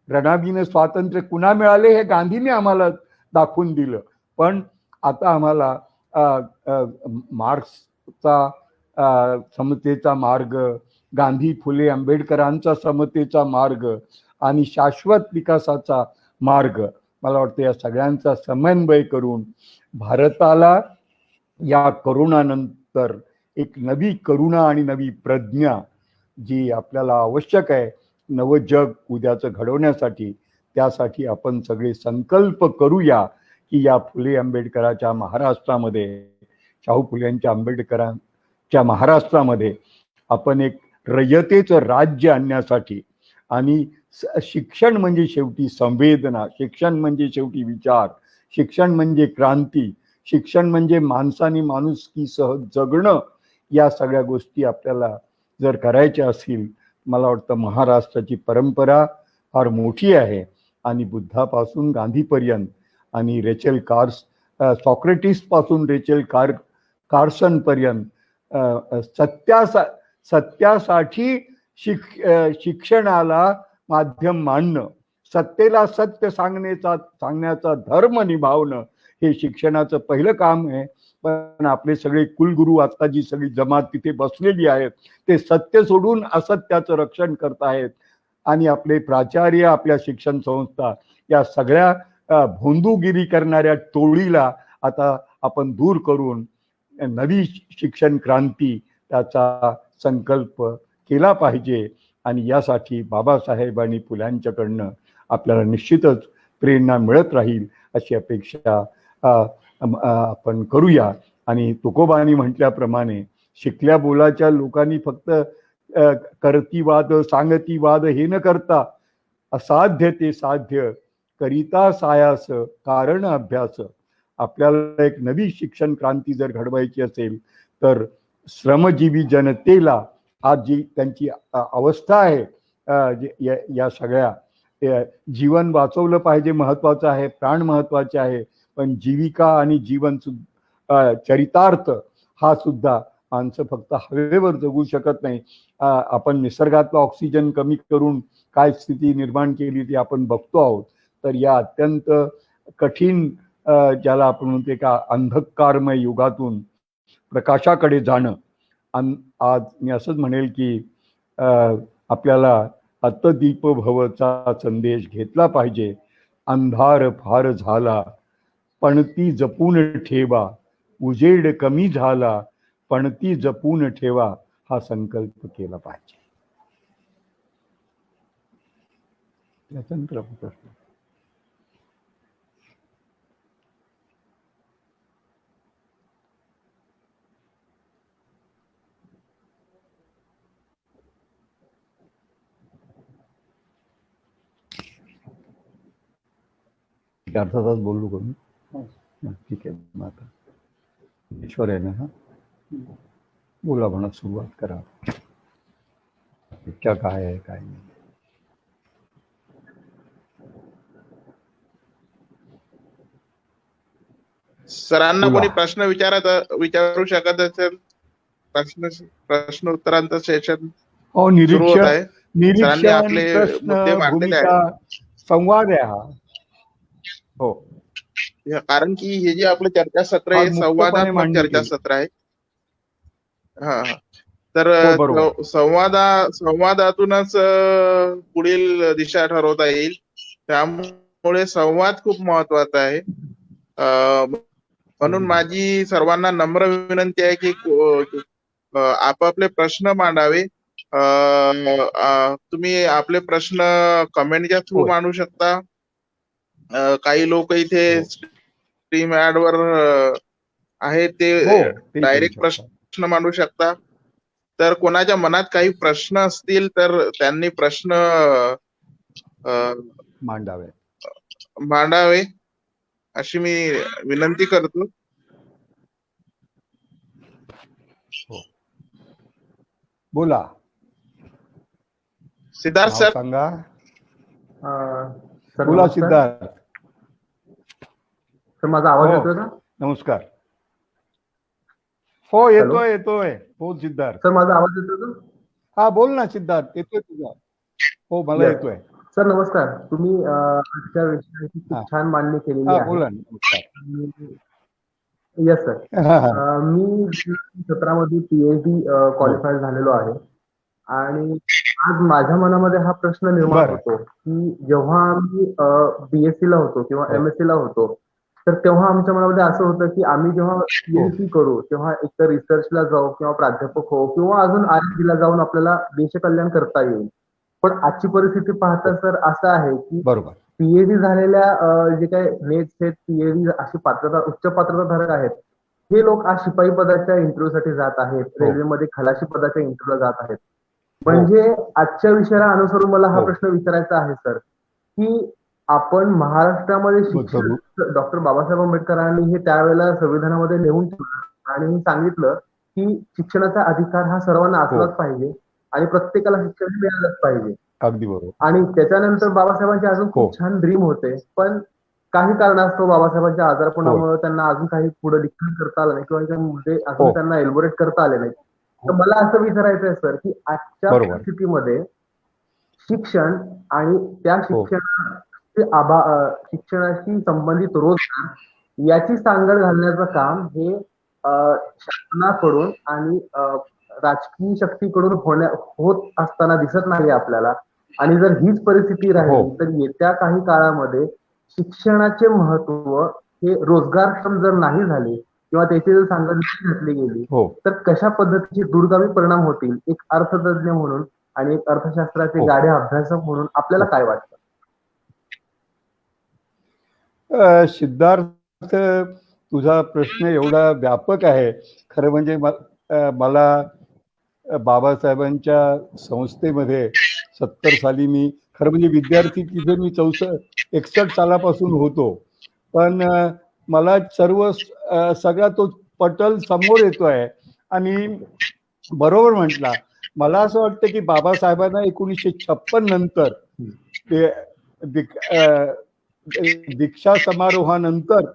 रणबिनं स्वातंत्र्य कुणा मिळाले हे गांधींनी आम्हाला दाखवून दिलं. पण आता आम्हाला मार्क्सचा समतेचा मार्ग, गांधी, फुले, आंबेडकरांचा समतेचा मार्ग आणि शाश्वत विकासाचा मार्ग, मला वाटतं या सगळ्यांचा समन्वय करून भारताला या करोनानंतर एक नवी करुणा आणि नवी प्रज्ञा जी आपल्याला आवश्यक आहे नवं जग उद्याचं घडवण्यासाठी, त्यासाठी आपण सगळे संकल्प करूया की या फुले आंबेडकरांच्या महाराष्ट्रामध्ये, शाहू फुलेंच्या आंबेडकरांच्या महाराष्ट्रामध्ये आपण एक रयतेचं राज्य आणण्यासाठी, आणि शिक्षण म्हणजे शेवटी संवेदना, शिक्षण म्हणजे शेवटी विचार, शिक्षण म्हणजे क्रांती, शिक्षण म्हणजे माणसाने माणुसकीसह जगणं, या सगळ्या गोष्टी आपल्याला जर करायच्या असतील, मला वाटतं महाराष्ट्राची परंपरा फार मोठी आहे आणि बुद्धापासून गांधीपर्यंत आणि सॉक्रेटिस पासून रेचेल कार्सन पर्यंत सत्यासाठी शिक्षणाला माध्यम मानणं, सत्तेला सत्य सांगण्याचा धर्म निभावणं हे शिक्षणाचं पहिलं काम आहे. पण आपले सगळे कुलगुरू, आता जी सगळी जमात तिथे बसलेली आहेत, ते सत्य सोडून असत्याचं रक्षण करत आहेत. आणि आपले प्राचार्य, आपल्या शिक्षण संस्था, या सगळ्या भोंदूगिरी करणाऱ्या टोळीला आता आपण दूर करून नवी शिक्षण क्रांती त्याचा संकल्प केला पाहिजे. आणि यासाठी बाबासाहेब आणि फुल्यांच्याकडनं आपल्याला निश्चितच प्रेरणा मिळत राहील अशी अपेक्षा आपण करूया. आणि तुकोबांनी म्हटल्याप्रमाणे शिकल्या बोलाच्या लोकांनी फक्त करतीवाद, सांगतीवाद हे न करता असाध्य ते साध्य करिता सायास कारण अभ्यास. आपल्याला एक नवी शिक्षण क्रांती जर घडवायची असेल तर श्रमजीवी जनतेला आज जी त्यांची अवस्था आहे, या सगळ्या जीवन वाचवलं पाहिजे महत्वाचं आहे, प्राण महत्वाचे आहे, पण जीविका आणि जीवन चरितार्थ हा सुद्धा माणसं फक्त हवेवर जगू शकत नाही. आपण निसर्गातला ऑक्सिजन कमी करून काय स्थिती निर्माण केली ती आपण बघतो आहोत. तर या अत्यंत कठीण ज्याला आपण म्हणतो का अंधकारमय युगातून प्रकाशाकडे जाणं, आज मी असंच म्हणेल की आपल्याला अतदीप भवचा संदेश घेतला पाहिजे. अंधार फार झाला पण ती जपून ठेवा, उजेड कमी झाला पण ती जपून ठेवा, हा संकल्प केला पाहिजे. स्वातंत्र्य प्रश्न. अर्धा तास बोललो करून. ठीक आहे, मग आता ईश्वर आहे ना. हा, बोला म्हणा, सुरुवात करा. इतक्या काय आहे काय नाही. सरांना बोला. कोणी प्रश्न विचारू शकत असेल? प्रश्न उत्तरांचं सेशन हो, सुरू होत आहे. सरांनी निरीक्षण, आपले प्रश्न, मुद्दे मांडलेले भूमिका, आहेत. संवाद आहे हा. हो, कारण की हे जे आपलं चर्चासत्र हा आहे, मुक्तपणे संवादात्मक मांडणी केली. चर्चासत्र आहे. हा. तर हो, बरोबर. संवादातूनच पुढील दिशा ठरवता येईल. त्यामुळे संवाद खूप महत्वाचा आहे. म्हणून माझी सर्वांना नम्र विनंती आहे की आपापले प्रश्न मांडावे. तुम्ही आपले प्रश्न कमेंटच्या थ्रू मांडू शकता. काही लोक इथे स्ट्रीम ऍड वर आहेत, ते डायरेक्ट प्रश्न मांडू शकता. तर कोणाच्या मनात काही प्रश्न असतील तर त्यांनी प्रश्न मांडावे अशी मी विनंती करतो. बोला सिद्धार्थ सर. सांगा. बोला सिद्धार्थ. सर माझा आवाज येतोय का? नमस्कार. हो, येतोय. बोल सिद्धार्थ. सर माझा आवाज येतोय का? हा, बोल ना सिद्धार्थ, येतोय तुझा. हो, मला येतोय. सर नमस्कार. तुम्ही आजच्या विषयाची खूप छान मांडणी केलेली आहे. बोला. नमस्कार. Yes sir. मी 2017 मध्ये PhD क्वालिफाय झालेलो आहे आणि आज माझ्या मनामध्ये हा प्रश्न निर्माण होतो की जेव्हा आम्ही BSc ला होतो किंवा MSc ला होतो, तर तेव्हा आमच्या मनामध्ये असं होतं की आम्ही जेव्हा PhD करू तेव्हा एकतर रिसर्चला जाऊ किंवा प्राध्यापक हो किंवा अजून R&D ला जाऊन आपल्याला देशकल्याण करता येईल. पण आजची परिस्थिती पाहता सर असं आहे की PhD झालेल्या जे काही नेट सेट PhD अशी पात्रता, उच्च पात्रताधारक आहेत, हे लोक आज शिपाई पदाच्या इंटरव्ह्यू साठी जात आहेत, रेल्वेमध्ये खलाशी पदाच्या इंटरव्ह्यूला जात आहेत. म्हणजे आजच्या विषयाला अनुसरून मला हा प्रश्न विचारायचा आहे सर की आपण महाराष्ट्रामध्ये शिक्षण, डॉक्टर बाबासाहेब आंबेडकरांनी हे त्यावेळेला संविधानामध्ये लिहून ठेवलं आणि सांगितलं की शिक्षणाचा अधिकार हा सर्वांना असलाच पाहिजे आणि प्रत्येकाला शिक्षण मिळालंच पाहिजे. अगदी बरोबर. आणि त्याच्यानंतर बाबासाहेबांचे अजून खूप छान ड्रीम होते, पण काही कारणास्तव बाबासाहेबांच्या आजारपणामुळे त्यांना अजून काही पुढे लिखाण करता आलं नाही किंवा मुद्दे अजून त्यांना एल्बोरेट करता आले नाही. तर मला असं विचारायचं आहे सर की आजच्या परिस्थितीमध्ये शिक्षण आणि त्या शिक्षणाशी संबंधित रोजगार याची सांगड घालण्याचं काम हे शासनाकडून आणि राजकीय शक्तीकडून होत असताना दिसत नाही आपल्याला. आणि जर हीच परिस्थिती राहिली तर येत्या काही काळामध्ये शिक्षणाचे महत्व हे रोजगारक्षम जर नाही झाले किंवा त्याची जर सांगड नाही घातली गेली तर कशा पद्धतीचे दूरगामी परिणाम होतील, एक अर्थतज्ञ म्हणून आणि एक अर्थशास्त्राचे गाढे अभ्यासक म्हणून आपल्याला काय वाटतं? सिद्धार्थ, तुझा प्रश्न एवढा व्यापक आहे. खरं म्हणजे मला बाबासाहेबांच्या संस्थेमध्ये 70 साली मी खरं म्हणजे विद्यार्थी तिथे मी 61 सालापासून होतो, पण मला सगळा तो पटल समोर येतोय आणि बरोबर म्हटला मला असं वाटतं की बाबासाहेबांना 1956 नंतर ते दीक्षा समारोहानंतर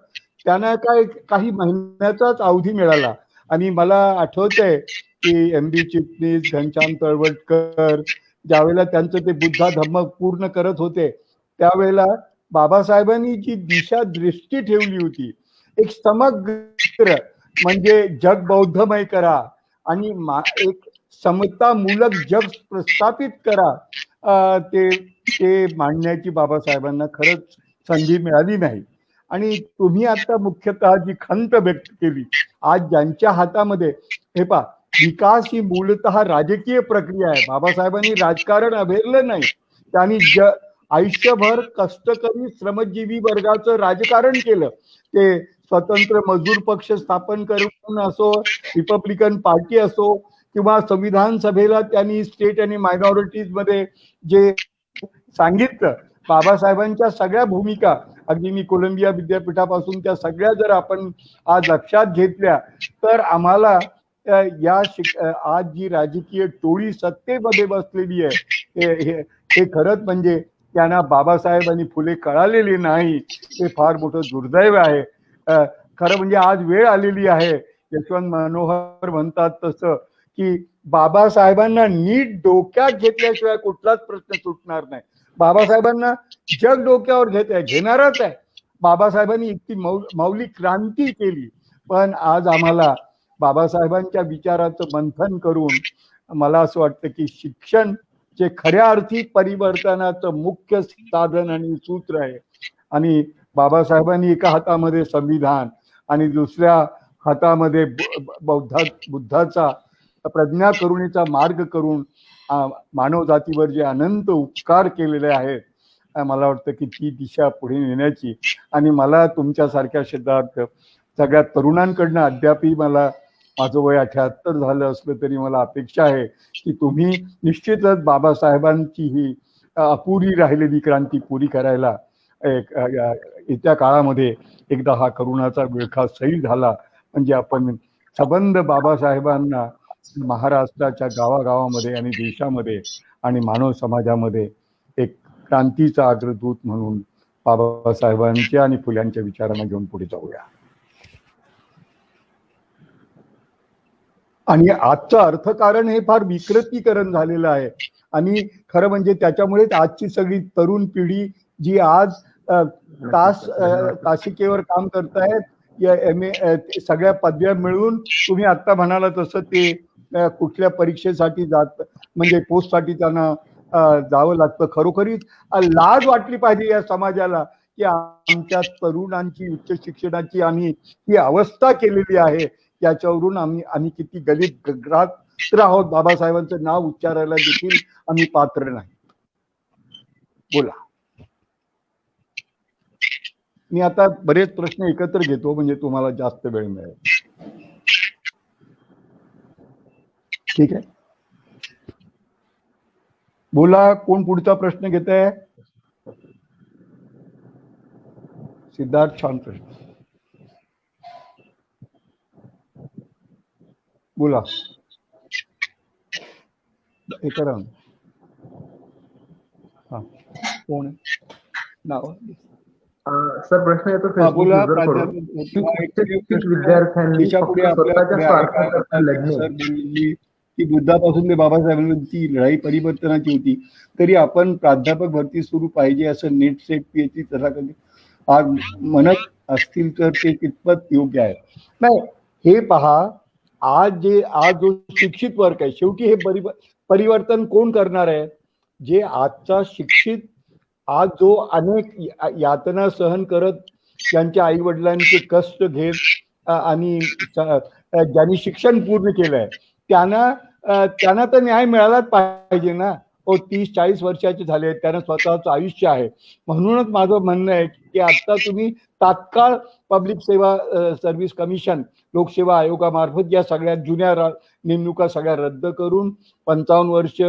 त्यांना काही महिन्याचाच अवधी मिळाला. आणि मला आठवतंय की MB चिटणीस, घनश्याम तळवटकर ज्यावेळेला त्यांचं ते बुद्धा धम्म पूर्ण करत होते त्यावेळेला बाबासाहेबांनी जी दिशा दृष्टी ठेवली होती, एक समग्र म्हणजे जग बौद्धमय करा आणि एक समतामूलक जग प्रस्थापित करा, ते मांडण्याची बाबासाहेबांना खरंच संधी मिळाली नाही. आणि तुम्ही आता मुख्यतः जी खंत व्यक्त केली, आज ज्यांच्या हातामध्ये हे पहा, विकास ही मूलतः राजकीय प्रक्रिया आहे. बाबासाहेबांनी राजकारण अभेरलं नाही, त्यांनी आयुष्यभर कष्टकरी श्रमजीवी वर्गाचं राजकारण केलं. ते स्वतंत्र मजूर पक्ष स्थापन करून असो, रिपब्लिकन पार्टी असो, किंवा संविधान सभेला त्यांनी स्टेट आणि मायनॉरिटीज मध्ये जे सांगितलं, बाबासाहेबांच्या सगळ्या भूमिका अगदी मी कोलंबिया विद्यापीठापासून त्या सगळ्या जर आपण आज लक्षात घेतल्या तर आम्हाला आज जी राजकीय टोळी सत्तेमध्ये बसलेली आहे हे खरंच म्हणजे त्यांना बाबासाहेब आणि फुले कळालेली नाही, हे फार मोठं दुर्दैव आहे. खरं म्हणजे आज वेळ आलेली आहे, यशवंत मनोहर म्हणतात तसं, की बाबासाहेबांना नीट डोक्यात घेतल्याशिवाय कुठलाच प्रश्न सुटणार नाही. बाबासाहेबांना जग डोक्यावर घेणारच आहे. बाबासाहेबांनी इतकी मौलिक क्रांती केली, पण आज आम्हाला बाबासाहेबांच्या विचाराचं मंथन करून मला असं वाटतं की शिक्षण जे खऱ्या अर्थी परिवर्तनाचं मुख्य साधन आणि सूत्र आहे. आणि बाबासाहेबांनी एका हातामध्ये संविधान आणि दुसऱ्या हातामध्ये बुद्धाचा प्रज्ञा करुणेचा मार्ग करून मानव जातीवर जे अनंत उपकार केलेले आहेत, मला वाटतं की ती दिशा पुढे नेण्याची. आणि मला तुमच्यासारख्या क्षेत्रात सगळ्या तरुणांकडनं अद्यापही मला माझं वय 78 झालं असलं तरी मला अपेक्षा आहे की तुम्ही निश्चितच बाबासाहेबांची ही अपुरी राहिलेली क्रांती पुरी करायला येत्या काळामध्ये एकदा हा करुणाचा विळखा सैल झाला म्हणजे आपण संबंध बाबासाहेबांना महाराष्ट्राच्या गावागावामध्ये आणि देशामध्ये आणि मानव समाजामध्ये एक क्रांतीचा अग्रदूत म्हणून बाबासाहेबांच्या आणि फुल्यांच्या विचारांना घेऊन पुढे जाऊया. आणि आजचं अर्थकारण हे फार विकृतीकरण झालेलं आहे आणि खरं म्हणजे त्याच्यामुळेच आजची सगळी तरुण पिढी जी आज तासिकेवर काम करतायत, सगळ्या पदव्या मिळवून तुम्ही आता म्हणाला तसं ते कुठल्या परीक्षेसाठी जात म्हणजे पोस्टसाठी त्यांना जावं लागतं. खरोखरीच लाज वाटली पाहिजे या समाजाला की आमच्या तरुणांची उच्च शिक्षणाची आम्ही ही अवस्था केलेली आहे, त्याच्यावरून आम्ही किती गलित ग्राहक आहोत. बाबासाहेबांचं नाव उच्चारायला देखील आम्ही पात्र नाही. बोला. मी आता बरेच प्रश्न एकत्र घेतो म्हणजे तुम्हाला जास्त वेळ मिळेल. ठीक आहे, बोला. कोण पुढचा प्रश्न घेत आहे? सिद्धार्थ, छान प्रश्न. बोला. हे करा. हा, कोण नाव? सर प्रश्न येतो विद्यार्थ्यांनी की बुद्धापासून ते बाबासाहेबांची लढाई परिवर्तनाची होती, तरी आपण प्राध्यापक भरती सुरू पाहिजे असं नेट सेट PhD तथाकथित आज म्हणत असतील तर ते कितपत योग्य आहे? नाही, हे पहा, आज जो शिक्षित वर्ग आहे, शेवटी हे परिवर्तन कोण करणार आहे? जे आजचा शिक्षित, आज जो अनेक यातना सहन करत त्यांच्या आई वडिलांचे कष्ट घेत आणि ज्यांनी शिक्षण पूर्ण केलंय त्यांना तर न्याय मिळालाच पाहिजे ना. 30-40 वर्षाचे झाले, त्यांना स्वतःचं आयुष्य आहे. म्हणूनच माझं म्हणणं आहे की आता तुम्ही तात्काळ पब्लिक सेवा सर्व्हिस कमिशन, लोकसेवा आयोगामार्फत या सगळ्या जुन्या नेमणुका सगळ्या रद्द करून 55 वर्ष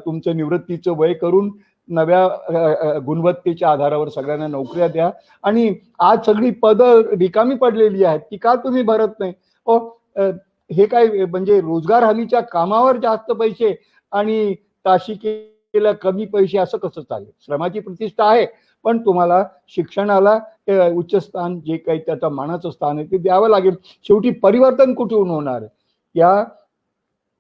तुमचं निवृत्तीचं वय करून नव्या गुणवत्तेच्या आधारावर सगळ्यांना नोकऱ्या द्या. आणि आज सगळी पदं रिकामी पडलेली आहेत, ती का तुम्ही भरत नाही? हे काय म्हणजे रोजगार हमीच्या कामावर जास्त पैसे आणि ताशिकेला कमी पैसे असं कसं चालेल? श्रमाची प्रतिष्ठा आहे, पण तुम्हाला शिक्षणाला उच्च स्थान जे काही त्याचं मानाचं स्थान आहे ते द्यावं लागेल. शेवटी परिवर्तन कुठून होणार आहे? या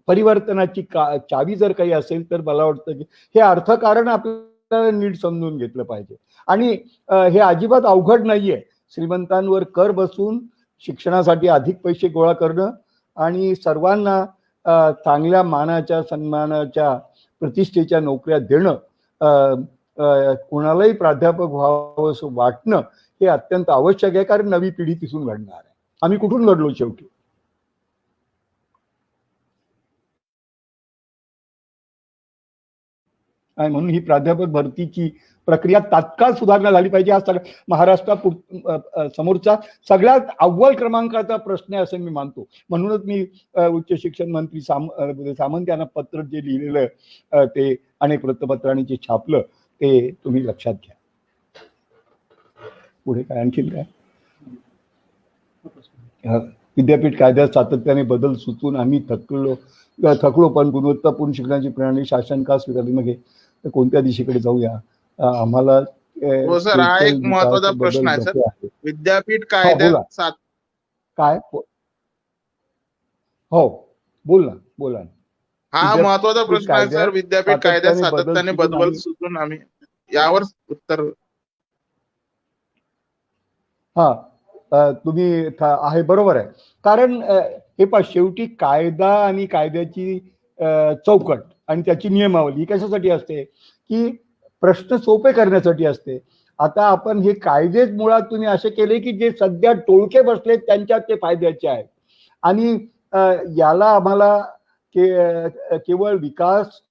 परिवर्तनाची चावी जर काही असेल तर मला वाटतं की हे अर्थकारण आपल्याला नीट समजून घेतलं पाहिजे. आणि हे अजिबात अवघड नाहीये. श्रीमंतांवर कर बसून शिक्षणासाठी अधिक पैसे गोळा करणं आणि सर्वांना चांगल्या मानाच्या, सन्मानाच्या, प्रतिष्ठेच्या नोकऱ्या देणं, कोणालाही प्राध्यापक व्हावं असं वाटणं हे अत्यंत आवश्यक आहे, कारण नवी पिढी तिथून घडणार आहे. आम्ही कुठून घडलो शेवटी? आणि म्हणून ही प्राध्यापक भरतीची प्रक्रिया तात्काळ सुधारणा झाली पाहिजे. हा महाराष्ट्रा समोरचा सगळ्यात अव्वल क्रमांकाचा प्रश्न आहे असं मी मानतो. म्हणूनच मी उच्च शिक्षण मंत्री सामंत यांना पत्र जे लिहिलेलं ते अनेक वृत्तपत्रांनी जे छापलं ते तुम्ही लक्षात घ्या. पुढे काय आणखीन काय? विद्यापीठ कायद्यात सातत्याने बदल सुचून आम्ही थकलो पण गुणवत्तापूर्ण शिक्षणाची प्रणाली शासन का स्वीकारली? मग हे कोणत्या दिशेकडे जाऊया? आम्हाला सर हा एक महत्वाचा प्रश्न आहे सर. विद्यापीठ कायद्यात काय? हो बोल ना. हा महत्वाचा प्रश्न आहे सर. विद्यापीठ कायद्यात सातत्याने बदल सुचून आम्ही यावर उत्तर. तुम्ही आहे बरोबर आहे. कारण हे शेवटी कायदा आणि कायद्याची चौकट आणि त्याची नियमावली ही कशासाठी असते की प्रश्न सोपे करण्यासाठी असते. आता आपण हे कायदेच मुळात तुम्ही असे केले की जे सध्या टोळके बसलेत त्यांच्यात ते फायद्याचे आहेत. आणि याला आम्हाला केवळ विकास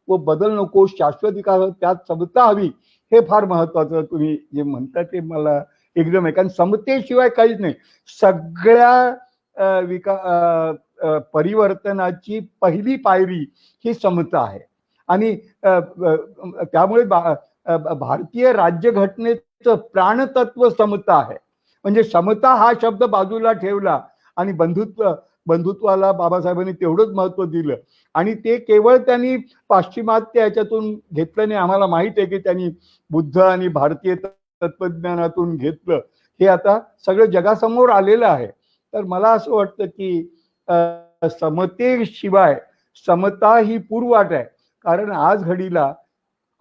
व बदल नको, शाश्वत विकास, त्यात समता हवी, हे फार महत्वाचं तुम्ही जे म्हणता ते मला एकदम आहे. कारण समतेशिवाय काहीच नाही. सगळ्या परिवर्तनाची पहिली पायरी ही समता आहे. आणि त्यामुळे भारतीय राज्यघटनेचं प्राणतत्व समता आहे. म्हणजे समता हा शब्द बाजूला ठेवला आणि बंधुत्वाला बाबासाहेबांनी तेवढंच महत्व दिलं. आणि ते केवळ त्यांनी पाश्चिमात्य याच्यातून घेतलं नाही. आम्हाला माहित आहे की त्यांनी बुद्ध आणि भारतीय तत्वज्ञानातून घेतलं. हे आता सगळं जगासमोर आलेलं आहे. तर मला असं वाटतं की समतेशिवाय समता ही पूर्ववाट आहे. कारण आज घडीला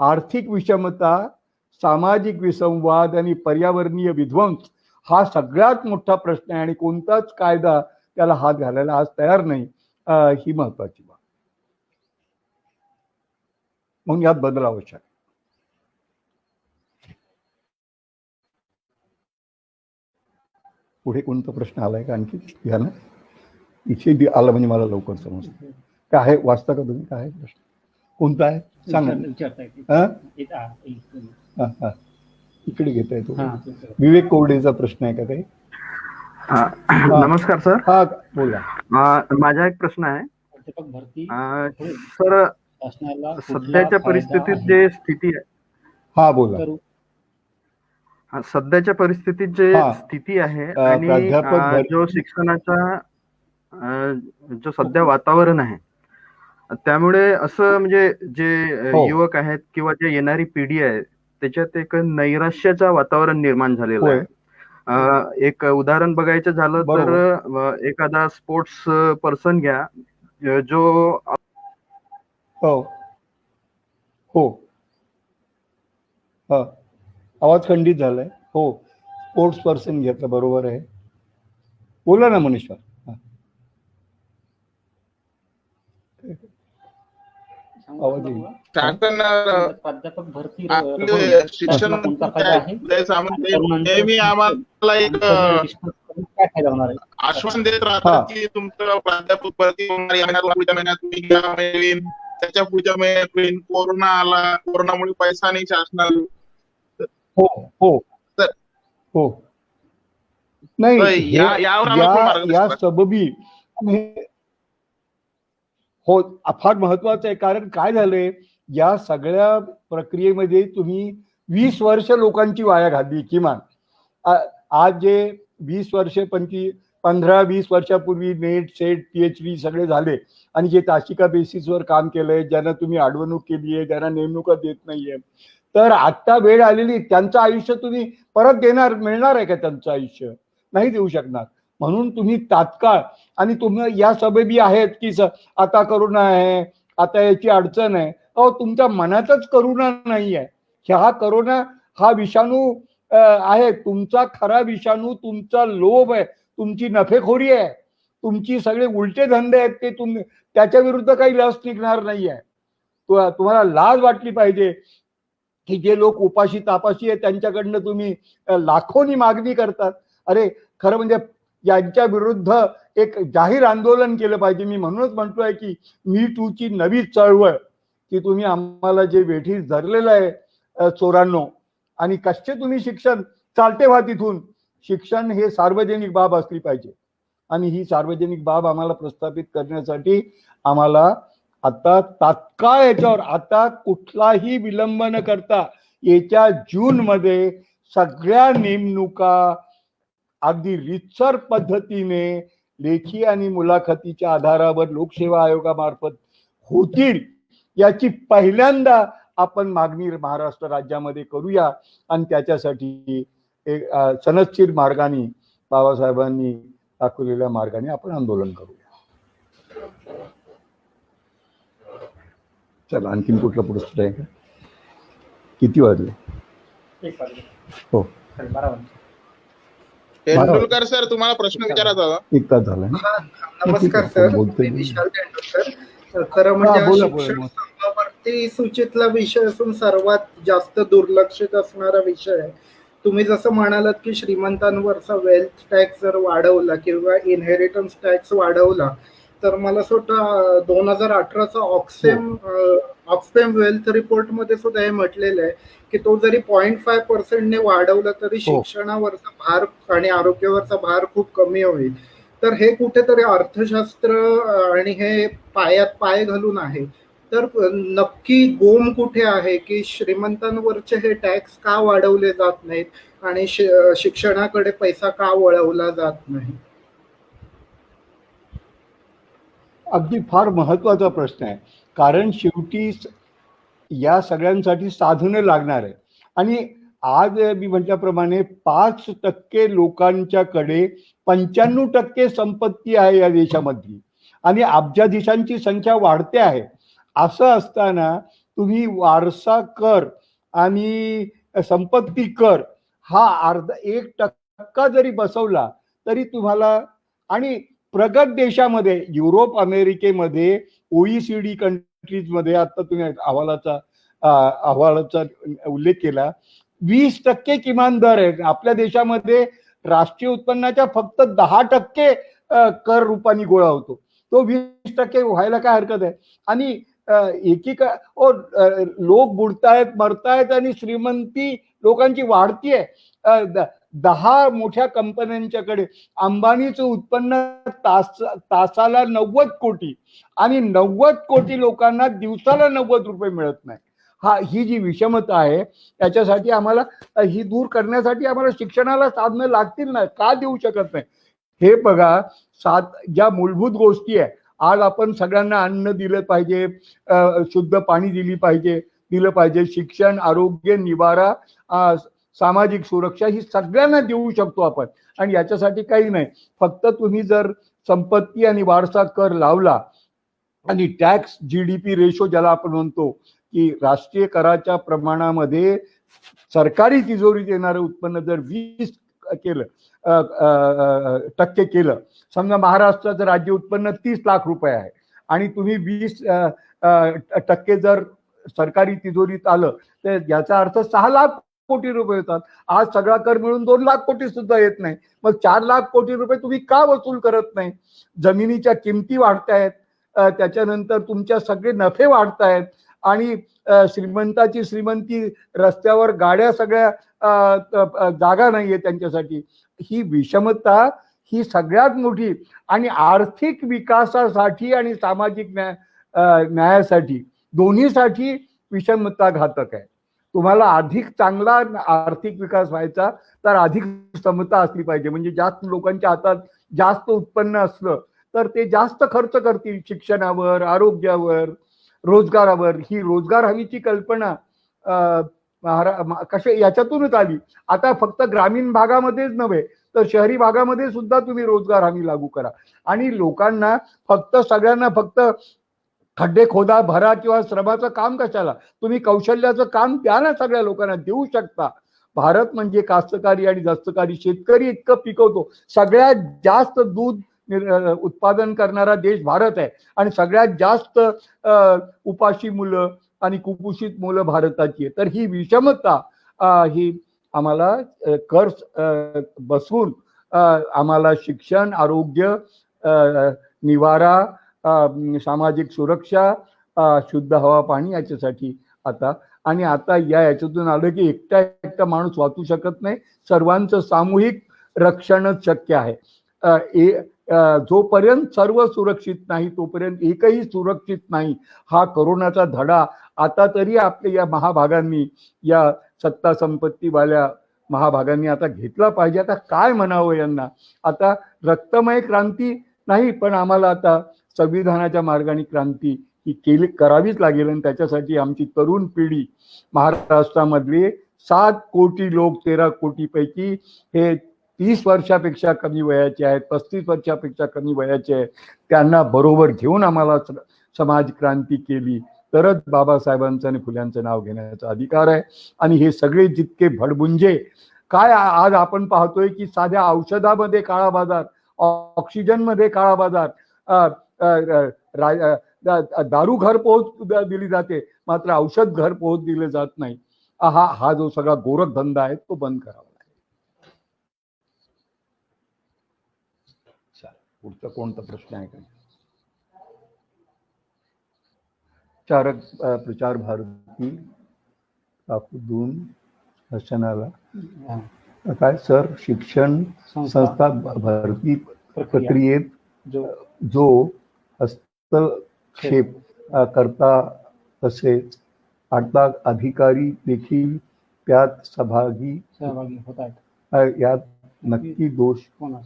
आर्थिक विषमता, सामाजिक विसंवाद आणि पर्यावरणीय विध्वंस हा सगळ्यात मोठा प्रश्न आहे. आणि कोणताच कायदा त्याला हात घालायला आज तयार नाही. ही महत्वाची बाब. म्हणून यात बदल आवश्यक. पुढे कोणता प्रश्न आलाय का आणखी? घ्या ना. इथे आला म्हणजे मला लवकर समजतं. काय आहे? वाचता का तुम्ही? काय आहे प्रश्न? कोणता आहे सांगा. इकडे घेता येतो. विवेक कोरडेचा प्रश्न आहे का काही? नमस्कार सर. हा बोला. माझा एक प्रश्न आहे सर. सध्याच्या परिस्थितीत जे स्थिती आहे. हा बोला. सध्याच्या परिस्थितीत जे स्थिती आहे आणि जो शिक्षणाचा जो सध्या वातावरण आहे त्यामुळे असं म्हणजे जे युवक आहेत किंवा जे येणारी पिढी आहे त्याच्यात एक नैराश्याचं वातावरण निर्माण झालेलं आहे. एक उदाहरण बघायचं झालं तर एखादा स्पोर्ट्स पर्सन घ्या जो आवाज खंडित झालाय. हो स्पोर्ट्स पर्सन घेतलं. बरोबर आहे. बोला ना मनीषा. प्राध्यापक भरती शिक्षण नेहमी आम्हाला एक आश्वासन देत राहतात की तुमचं प्राध्यापक भरती पुढच्या महिन्यात तुम्ही घ्या, त्याच्या पुढच्या महिन्यात होईल. कोरोना आला, कोरोनामुळे पैसा नाही शासनाला. हो नाही या सबबी हो फार महत्वाचं आहे. कारण काय झालंय या सगळ्या प्रक्रियेमध्ये तुम्ही 20 वर्ष लोकांची वाया घालली किमान. आज जे 20 वर्ष 15-20 वर्षापूर्वी नेट सेट PhD सगळे झाले आणि जे तासिका बेसिसवर काम केलंय, ज्यांना तुम्ही अडवणूक केली आहे, ज्यांना नेमणुका देत नाहीये, तर आता वेळ आलेली, त्यांचं आयुष्य तुम्ही परत मिळणार आहे का? त्यांचं आयुष्य नाही देऊ शकणार. म्हणून तुम्ही तात्काळ, आणि तुम्ही या सबबी आहेत की आता करुणा आहे, आता याची अडचण आहे. अहो, तुमच्या मनातच करुणा नाही आहे. हा करोना हा विषाणू आहे, तुमचा खरा विषाणू तुमचा लोभ आहे, तुमची नफेखोरी आहे, तुमची सगळे उलटे धंदे आहेत, ते त्याच्या विरुद्ध काही लस निघणार नाही आहे. तुम्हाला लाज वाटली पाहिजे की जे लोक उपाशी तापाशी आहे त्यांच्याकडनं तुम्ही लाखोनी मागणी करतात. अरे, खरं म्हणजे यांच्या विरुद्ध एक जाहीर आंदोलन केलं पाहिजे. मी म्हणूनच म्हणतोय की मी टूची नवी चळवळ, की तुम्ही आम्हाला जे वेठीस धरलेलं आहे चोरांनो, आणि कष्ट तुम्ही शिक्षण चालते व्हा तिथून. शिक्षण हे सार्वजनिक बाब असली पाहिजे, आणि ही सार्वजनिक बाब आम्हाला प्रस्थापित करण्यासाठी आम्हाला आता तात्काळ याच्यावर, आता कुठलाही विलंब न करता येत्या जूनमध्ये सगळ्या नेमणुका अगदी रितसर पद्धतीने लेखी आणि मुलाखतीच्या आधारावर लोकसेवा आयोगामार्फत होतील, याची पहिल्यांदा आपण मागणी महाराष्ट्र राज्यामध्ये करूया. आणि त्याच्यासाठी एक सनदशीर मार्गाने, बाबासाहेबांनी दाखवलेल्या मार्गाने आपण आंदोलन करूया. चला, आणखीन कुठला प्रश्न आहे का? किती वाजले? हो, तेंडुलकर सर, तुम्हाला प्रश्न विचारायचा होता. 1 तास झाला. नमस्कार सर, मी विशाल तेंडुलकर. खरं म्हणजे शिक्षण संभावरती सूचितला विषय असून सर्वात जास्त दुर्लक्षित असणारा विषय आहे. तुम्ही जसं म्हणालात की श्रीमंतांवरचा वेल्थ टॅक्स जर वाढवला किंवा इनहेरिटन्स टॅक्स वाढवला, तर मला असं वाटतं 2018चा ऑक्सफॅम वेल्थ रिपोर्ट मध्ये सुद्धा हे म्हटलेलं आहे की तो जरी 0.5% वाढवला तरी शिक्षणावरचा भार आणि आरोग्यावरचा भार खूप कमी होईल. तर हे कुठेतरी अर्थशास्त्र आणि हे पायात पाय घालून आहे. तर नक्की गोम कुठे आहे की श्रीमंतांवरचे हे टॅक्स का वाढवले जात नाहीत आणि शिक्षणाकडे पैसा का वळवला जात नाही? अगदी फार महत्वाचा प्रश्न आहे. कारण शेवटी या सगळ्यांसाठी साधनं लागणार आहे. आणि आज मी म्हटल्याप्रमाणे 5% लोकांच्याकडे 95% संपत्ती आहे या देशामधली, आणि अब्जाधीशांची संख्या वाढते आहे. असं असताना तुम्ही वारसा कर आणि संपत्ती कर हा 1% जरी बसवला तरी तुम्हाला, आणि प्रगत देशामध्ये, युरोप अमेरिकेमध्ये, OECD कंट्रीजमध्ये, आता तुम्ही अहवालाचा उल्लेख केला, 20% किमान दर आहे. आपल्या देशामध्ये राष्ट्रीय उत्पन्नाच्या फक्त 10% कर रूपाने गोळा होतो. तो 20% व्हायला काय हरकत आहे? आणि लोक बुडतायत, मरतायत, आणि श्रीमंती लोकांची वाढतीये. 10 मोठ्या कंपन्यांच्याकडे अंबानीचं उत्पन्न तासाला 90 कोटी, आणि 90 कोटी लोकांना दिवसाला 90 रुपये मिळत नाही. ही जी विषमता आहे त्याच्यासाठी आम्हाला, ही दूर करण्यासाठी आम्हाला शिक्षणाला साधनं लागतील ना, का देऊ शकत नाही? हे बघा, ज्या मूलभूत गोष्टी आहे, आज आपण सगळ्यांना अन्न दिलं पाहिजे, शुद्ध पाणी दिलं पाहिजे, शिक्षण, आरोग्य, निवारा, सामाजिक सुरक्षा ही सगळ्यांना देऊ शकतो आपण. आणि याच्यासाठी काही नाही, फक्त तुम्ही जर संपत्ती आणि वारसा कर लावला आणि टॅक्स GDP रेशो ज्याला आपण म्हणतो, की राष्ट्रीय कराच्या प्रमाणामध्ये सरकारी तिजोरीत येणारं उत्पन्न जर 20% केलं, समजा महाराष्ट्राचं राज्य उत्पन्न 30 लाख रुपये आहे आणि तुम्ही 20% जर सरकारी तिजोरीत आलं, तर याचा अर्थ 6 लाख कोटी रुपये होतात. आज सगळा कर मिळून 2 लाख कोटी सुद्धा येत नाही. मग 4 लाख कोटी रुपये तुम्ही का वसूल करत नाही? जमिनीच्या किमती वाढतायत, त्याच्यानंतर तुमच्या सगळे नफे वाढतायत, आणि श्रीमंताची श्रीमंती, रस्त्यावर गाड्या सगळ्या, जागा नाहीये त्यांच्यासाठी. ही विषमता ही सगळ्यात मोठी, आणि आर्थिक विकासासाठी आणि सामाजिक न्यायासाठी, दोन्हीसाठी विषमता घातक आहे. तुम्हाला अधिक चांगला आर्थिक विकास व्हायचा तर अधिक समता असली पाहिजे. म्हणजे जास्त लोकांच्या हातात जास्त उत्पन्न असलं तर ते जास्त खर्च करतील शिक्षणावर, आरोग्यावर, रोजगारावर. ही रोजगार हमीची कल्पना कशा याच्यातूनच आली. आता फक्त ग्रामीण भागामध्येच नव्हे तर शहरी भागामध्ये सुद्धा तुम्ही रोजगार हमी लागू करा आणि लोकांना सगळ्यांना फक्त खड्डे खोदा भरा किंवा श्रमाचं काम कशाला, तुम्ही कौशल्याचं काम द्या ना, सगळ्या लोकांना देऊ शकता. भारत म्हणजे कास्तकारी आणि दस्तकारी शेतकरी इतकं पिकवतो. सगळ्यात जास्त दूध उत्पादन करणारा देश भारत आहे आणि सगळ्यात जास्त उपाशी मुलं आणि कुपोषित मुलं भारताची आहे. तर ही विषमता ही आम्हाला कर बसवून आम्हाला शिक्षण, आरोग्य, निवारा, सामाजिक सुरक्षा, शुद्ध हवा पाणी याच्यासाठी आता याच्यातून आलं की एकटा माणूस वाचू शकत नाही. सर्वांचं सामूहिक रक्षणच शक्य आहे. जोपर्यंत सर्व सुरक्षित नाही तोपर्यंत एकही सुरक्षित नाही. हा कोरोनाचा धडा आता तरी आपल्या या महाभागांनी, या सत्ता संपत्तीवाल्या महाभागांनी आता घेतला पाहिजे. आता काय म्हणावं यांना. आता रक्तमय क्रांती नाही, पण आम्हाला आता संविधानाच्या मार्गाने क्रांती ही करावीच लागेल. आणि त्याच्यासाठी आमची तरुण पिढी, महाराष्ट्रामधले 7 कोटी लोक 13 कोटीपैकी हे 30 वर्षापेक्षा कमी वयाचे आहेत, 35 वर्षापेक्षा कमी वयाचे आहेत, त्यांना बरोबर घेऊन आम्हाला समाज क्रांती केली तरच बाबासाहेबांचं आणि फुल्यांचं नाव घेण्याचा अधिकार आहे. आणि हे सगळे जितके भडबुंजे काय आज आपण पाहतोय की साध्या औषधामध्ये काळा बाजार, ऑक्सिजनमध्ये काळा बाजार, दारू घर पोहोच दिली जाते मात्र औषध घर पोहोच दिले जात नाही. हा जो सगळा गोरख धंदा आहे तो बंद करावा लागेल. पुढचा कोणता प्रश्न आहे का? प्रचार भारती काकूदून शासनाला काय सर, शिक्षण संस्था भरती प्रक्रियेत जो हस्तक्षेप करता तसेच आता अधिकारी देखील त्यात सहभागी होत आहेत, यात नक्की दोष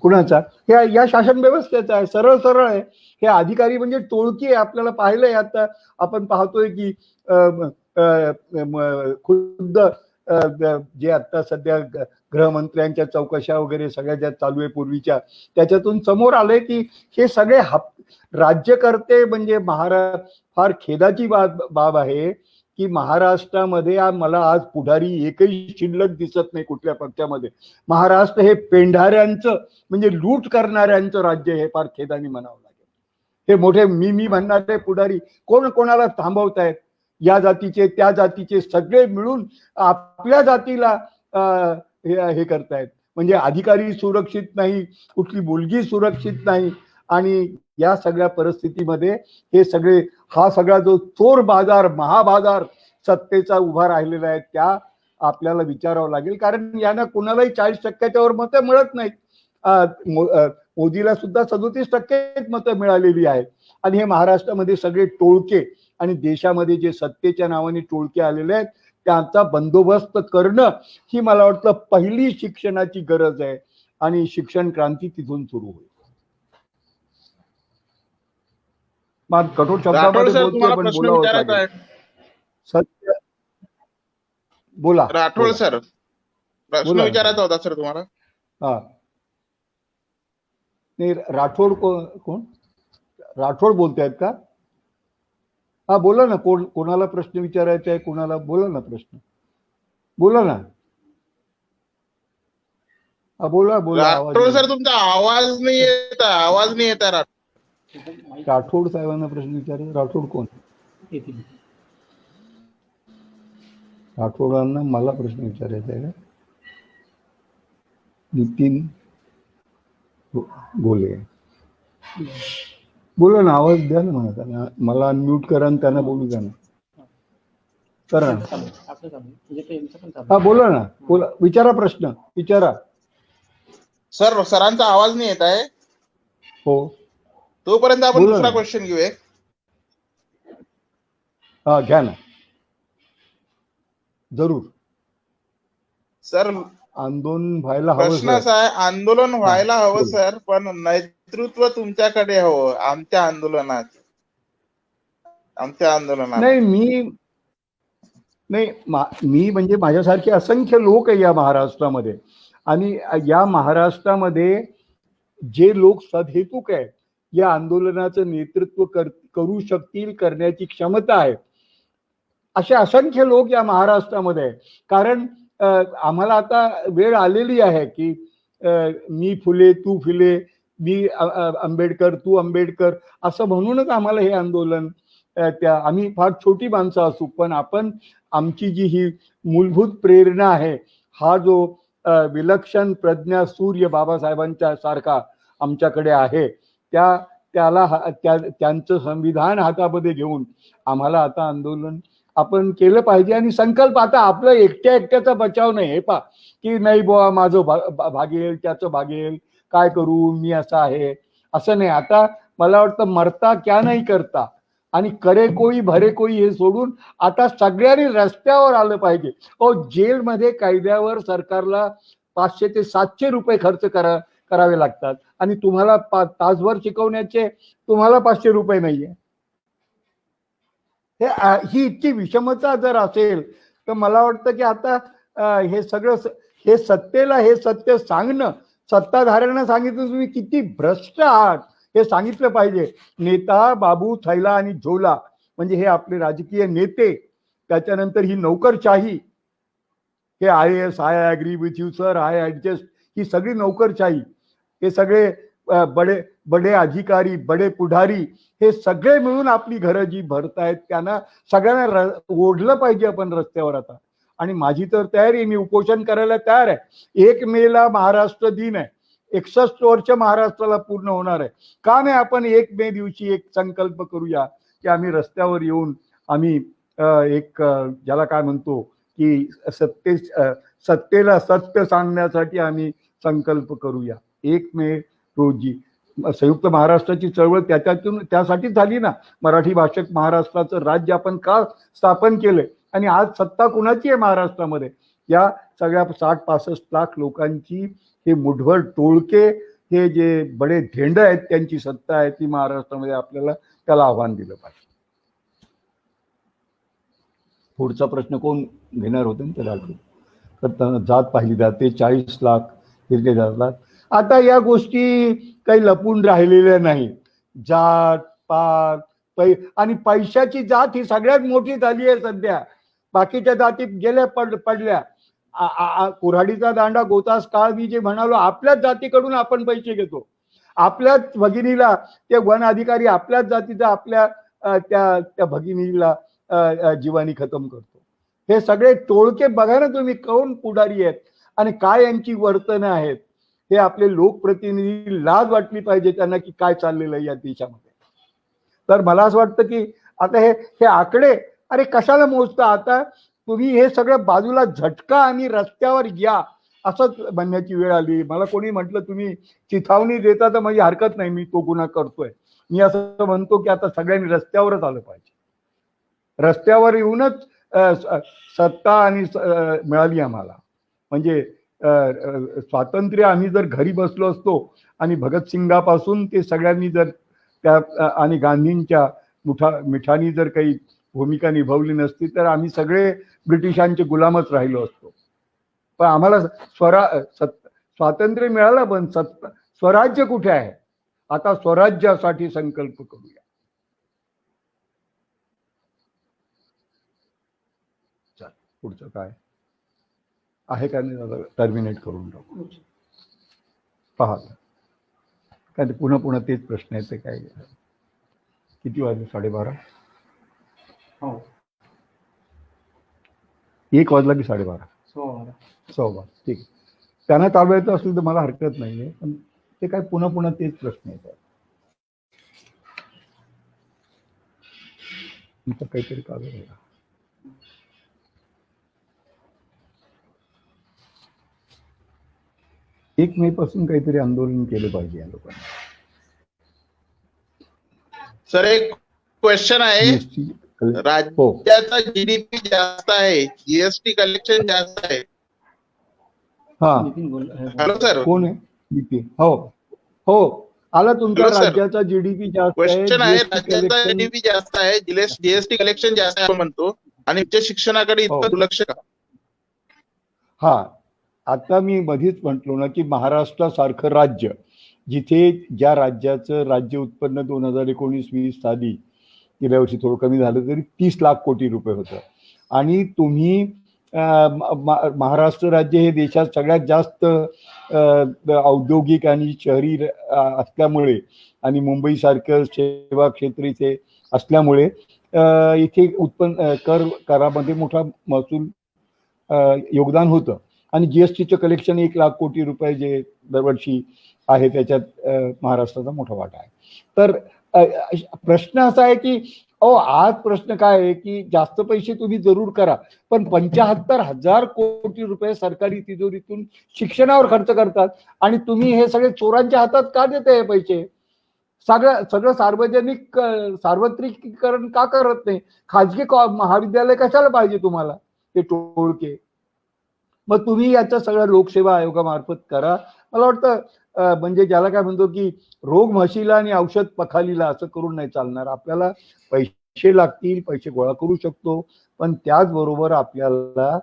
कुणाचा? या शासन व्यवस्थेचा आहे. सरळ आहे. हे अधिकारी म्हणजे टोळकी आहे. आपल्याला पाहिलंय, आता आपण पाहतोय की खुद्द जे आता सध्या गृहमंत्र्यांच्या चौकशा वगैरे सगळ्या ज्या चालू आहे पूर्वीच्या, त्याच्यातून समोर आलंय की हे सगळे राज्यकर्ते म्हणजे फार खेदाची बाब आहे की महाराष्ट्रामध्ये मला आज पुढारी एकही शिल्लक दिसत नाही कुठल्या पक्षामध्ये. महाराष्ट्र हे पेंढाऱ्यांचं म्हणजे लूट करणाऱ्यांचं राज्य हे फार खेदाने म्हणावं लागेल. हे मोठे मी म्हणणारे पुढारी कोण कोणाला थांबवतायत? या जातीचे त्या जातीचे सगळे मिळून आपल्या जातीला हे करतायत. म्हणजे अधिकारी सुरक्षित नाही, कुठली मुलगी सुरक्षित नाही. आणि या सगळ्या परिस्थितीमध्ये हे सगळे हा सगळा जो चोर बाजार, महाबाजार सत्तेचा उभा राहिलेला आहे त्या आपल्याला विचारावं लागेल. कारण यांना कुणालाही 40% वर मतं मिळत नाहीत. मोदीला सुद्धा 37% मतं मिळालेली आहेत. आणि हे महाराष्ट्रामध्ये सगळे टोळके आणि देशामध्ये जे सत्तेच्या नावाने टोळके आलेले आहेत त्यांचा बंदोबस्त करणं ही मला वाटतं पहिली शिक्षणाची गरज आहे. आणि शिक्षण क्रांती तिथून सुरू होईल. कठोर शब्दामध्ये बोलतोय पण बोलावं लागेल. सत्य बोला. राठोड सर, प्रश्न विचारायचा होता सर तुम्हाला. हा नाही, राठोड कोण? राठोड बोलतायत का? हा बोला ना. कोणाला प्रश्न विचारायचा आहे? कोणाला? बोला ना, प्रश्न बोला ना. हा बोला. राठोड सर, तुमचा आवाज नाही येत. आवाज नाही येत. राठोड साहेबांना प्रश्न विचारायचा. राठोड कोण? राठोडांना मला प्रश्न विचारायचा आहे का? नितीन बोले, बोला ना. आवाज द्या ना मला. त्यांना मला अनम्यूट करा आणि त्यांना बोलू द्या ना. करा ना. हा बोला ना. बोला, विचारा प्रश्न विचारा. सर, सरांचा आवाज नाही येत आहे. हो, तोपर्यंत आपण दुसरा क्वेश्चन घेऊया. हा घ्या ना, जरूर. सर, आंदोलन व्हायला हवं प्रश्न सर. असा आहे, आंदोलन व्हायला हवं बोल. सर, पण नेतृत्व तुमच्याकडे हवं आमच्या आंदोलनात. नाही मी म्हणजे माझ्यासारखे असंख्य लोक आहे या महाराष्ट्रामध्ये, आणि या महाराष्ट्रामध्ये जे लोक सदहेतुक आहेत, या आंदोलनाचं नेतृत्व करू शकतील, करण्याची क्षमता आहे, असे असंख्य लोक या महाराष्ट्रामध्ये आहे. कारण आम्हाला आता वेळ आलेली आहे की मी फुले तू फुले, मी आंबेडकर तू आंबेडकर, असं म्हणूनच आम्हाला हे आंदोलन, आम्ही फार छोटी माणसं असू, पण आपण आमची जी ही मूलभूत प्रेरणा आहे, हा जो विलक्षण प्रज्ञा सूर्य बाबासाहेबांच्या सारखा आमच्याकडे आहे, त्यांचं संविधान हातामध्ये घेऊन आम्हाला आता आंदोलन आपण केलं पाहिजे. आणि संकल्प आता आपलं एकट्याचा बचाव नाही, हे पा की नाही बुवा माझं भागेल त्याचं भागेल, काय करू मी असं आहे, असं नाही. आता मला वाटतं मरता क्या नाही करता आणि करे कोई भरे कोई हे सोडून आता सगळ्यांनी रस्त्यावर आलं पाहिजे. जेलमध्ये कायद्यावर सरकारला 500 ते 700 रुपये खर्च करावे लागतात आणि तुम्हाला तासभर शिकवण्याचे तुम्हाला 500 रुपये नाहीये. ही इतकी विषमता जर असेल तर मला वाटतं की आता हे सगळं हे सत्तेला हे सत्य सांगणं, सत्ताधाऱ्यांना सांगितलं तुम्ही किती भ्रष्ट आहात हे सांगितलं पाहिजे. नेता बाबू थैला आणि झोला म्हणजे हे आपले राजकीय नेते, त्याच्यानंतर ही नोकरशाही, हे IAS I agree with you sir, I adjust, ही सगळी नोकरशाही, हे सगळे बडे अधिकारी, बडे पुढारी, हे सगळे मिळून आपली घरं जी भरतायत, त्यांना सगळ्यांना ओढलं पाहिजे आपण रस्त्यावर आता. आणि माझी तर तयारी, मी उपोषण करायला तयार आहे. 1 मेला महाराष्ट्र दिन आहे, 61 वर्ष महाराष्ट्राला पूर्ण होणार आहे. का नाही आपण 1 मे दिवशी एक संकल्प करूया की आम्ही रस्त्यावर येऊन आम्ही एक ज्याला काय म्हणतो की सत्तेला सत्य सांगण्यासाठी आम्ही संकल्प करूया. 1 मे रोजी संयुक्त महाराष्ट्राची चळवळ त्यासाठी झाली ना. मराठी भाषक महाराष्ट्राचं राज्य आपण का स्थापन केलंय आणि आज सत्ता कुणाची आहे महाराष्ट्रामध्ये? या सगळ्या 60-65 लाख लोकांची हे मुठभर टोळके, हे जे बडे धेंड आहेत, त्यांची सत्ता आहे ती महाराष्ट्रामध्ये. आपल्याला त्याला आव्हान दिलं पाहिजे. पुढचा प्रश्न कोण घेणार होते ना त्याला आठवत. जात पाहिली जाते, 40 लाख फिरले जातात. आता या गोष्टी काही लपून राहिलेल्या नाही. जात पात आणि पैशाची जात ही सगळ्यात मोठी झाली आहे सध्या. बाकीच्या जाती गेल्या पडल्या. कुऱ्हाडीचा दांडा गोतास काळ मी जे म्हणालो, आपल्याच जातीकडून आपण पैसे घेतो. आपल्याच भगिनीला ते वन अधिकारी आपल्याच जातीचा आपल्या त्या भगिनीला जीवानी खतम करतो. हे सगळे टोळके बघा ना तुम्ही, कोण पुढारी आहेत आणि काय यांची वर्तन आहेत. हे आपले लोकप्रतिनिधी लाज वाटली पाहिजे त्यांना की काय चाललेलं आहे या देशामध्ये. तर मला असं वाटतं की आता हे आकडे अरे कशाला मोजता? आता तुम्ही हे सगळं बाजूला झटका आणि रस्त्यावर या असंच म्हणण्याची वेळ आली. मला कोणी म्हटलं तुम्ही चिथावणी देता तर माझी हरकत नाही, मी तो गुन्हा करतोय. मी असं म्हणतो की आता सगळ्यांनी रस्त्यावरच आलं पाहिजे. रस्त्यावर येऊनच सत्ता आणि मिळाली आम्हाला. म्हणजे स्वातंत्र्य आम्ही जर घरी बसलो असतो आणि भगतसिंगापासून ते सगळ्यांनी जर त्या आणि गांधींच्या मिठानी जर काही भूमिका निभावली नसती तर आम्ही सगळे ब्रिटिशांचे गुलामच राहिलो असतो. पण आम्हाला स्वातंत्र्य मिळालं, पण स्वराज्य कुठे आहे? आता स्वराज्यासाठी संकल्प करूया. पुढचं काय आहे का नाही टर्मिनेट करून टाकू. पहा काय ते पुन्हा तेच प्रश्न आहेत. ते काय किती वाजले? 12:30. 1 वाजला की 12:30? 12:15. ठीक. त्यांना चालवायचं असेल तर मला हरकत नाहीये, पण ते काय पुन्हा तेच प्रश्न येतात. काहीतरी कागद आहे. 1 मे पासून काहीतरी आंदोलन केलं पाहिजे या लोकांनी. सर एक क्वेश्चन आहे. राज्याचा GDP जास्त आहे, GST कलेक्शन जास्त आहे, हा हॅलो सर, कोण आहे नितीन? हो हो आला. तुमच्या हॅलो सर. राज्याचा जीडीपी जास्त आहे, क्वेश्चन आहे, जीएसटी राज्याचा कलेक्शन. जीडीपी जास्त आहे, जीएसटी कलेक्शन जास्त आहे आपण म्हणतो, आणि उच्च शिक्षणाकडे हो. इतकं दुर्लक्ष का? हा आता मी मध्येच म्हटलो ना की महाराष्ट्रासारखं राज्य, जिथे ज्या राज्याचं राज्य उत्पन्न 2019-20 साली गेल्या वर्षी थोडं कमी झालं तरी 30 लाख कोटी रुपये होतं, आणि तुम्ही महाराष्ट्र राज्य हे देशात सगळ्यात जास्त औद्योगिक आणि शहरी असल्यामुळे आणि मुंबईसारखं सेवा क्षेत्रीचे असल्यामुळे इथे उत्पन्न करामध्ये मोठा महसूल योगदान होतं, आणि जीएसटीचं कलेक्शन 1 लाख कोटी रुपये जे दरवर्षी आहे त्याच्यात महाराष्ट्राचा मोठा वाटा आहे. तर प्रश्न असा आहे की आज प्रश्न काय आहे की जास्त पैसे तुम्ही जरूर करा, पण 75,000 कोटी रुपये सरकारी तिजोरीतून शिक्षणावर खर्च करतात, आणि तुम्ही हे सगळे चोरांच्या हातात का देते हे पैसे? सगळं सार्वत्रिकीकरण का करत नाही? खाजगी महाविद्यालय कशाला पाहिजे तुम्हाला ते टोळके? मग तुम्ही याचा सगळं लोकसेवा आयोगामार्फत करा. मला वाटतं म्हणजे ज्याला काय म्हणतो की रोग म्हशीला आणि औषध पखालीला असं करून नाही चालणार. आपल्याला पैसे लागतील, पैसे गोळा करू शकतो, पण त्याचबरोबर आपल्याला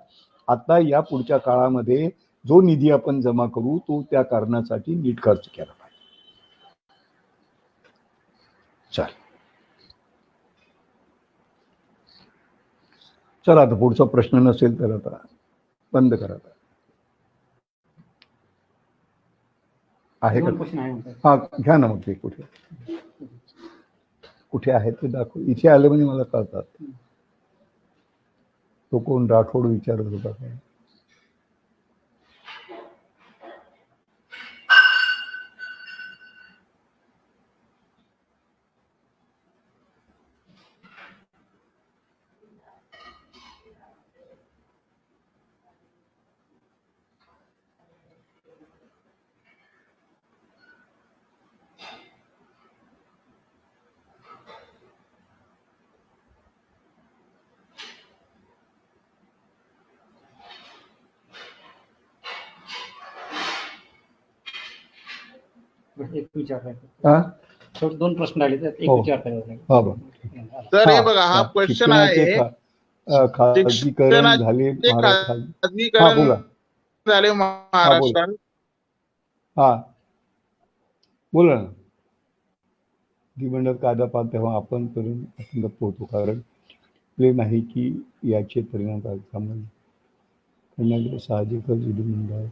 आता या पुढच्या काळामध्ये जो निधी आपण जमा करू तो त्या कारणासाठी नीट खर्च केला पाहिजे. चला आता पुढचा प्रश्न नसेल तर आता बंद करा. आहे का? हा घ्या ना. मग ते कुठे आहे ते दाखव. इथे आले म्हणजे मला कळतात. तो कोण राठोड विचारत होता काय? एक विचार दोन प्रश्न राहिले, एक विचार तर हे बघा, हा क्वेश्चन आहे, खाजगीकरण झाले झाले महाराष्ट्रात. हा बोला ना. विधिमंडळ कायदा पाहत तेव्हा आपण करून आपण गप्प होतो, कारण प्रेम आहे की याचे परिणाम साहजिकच विधिमंडळ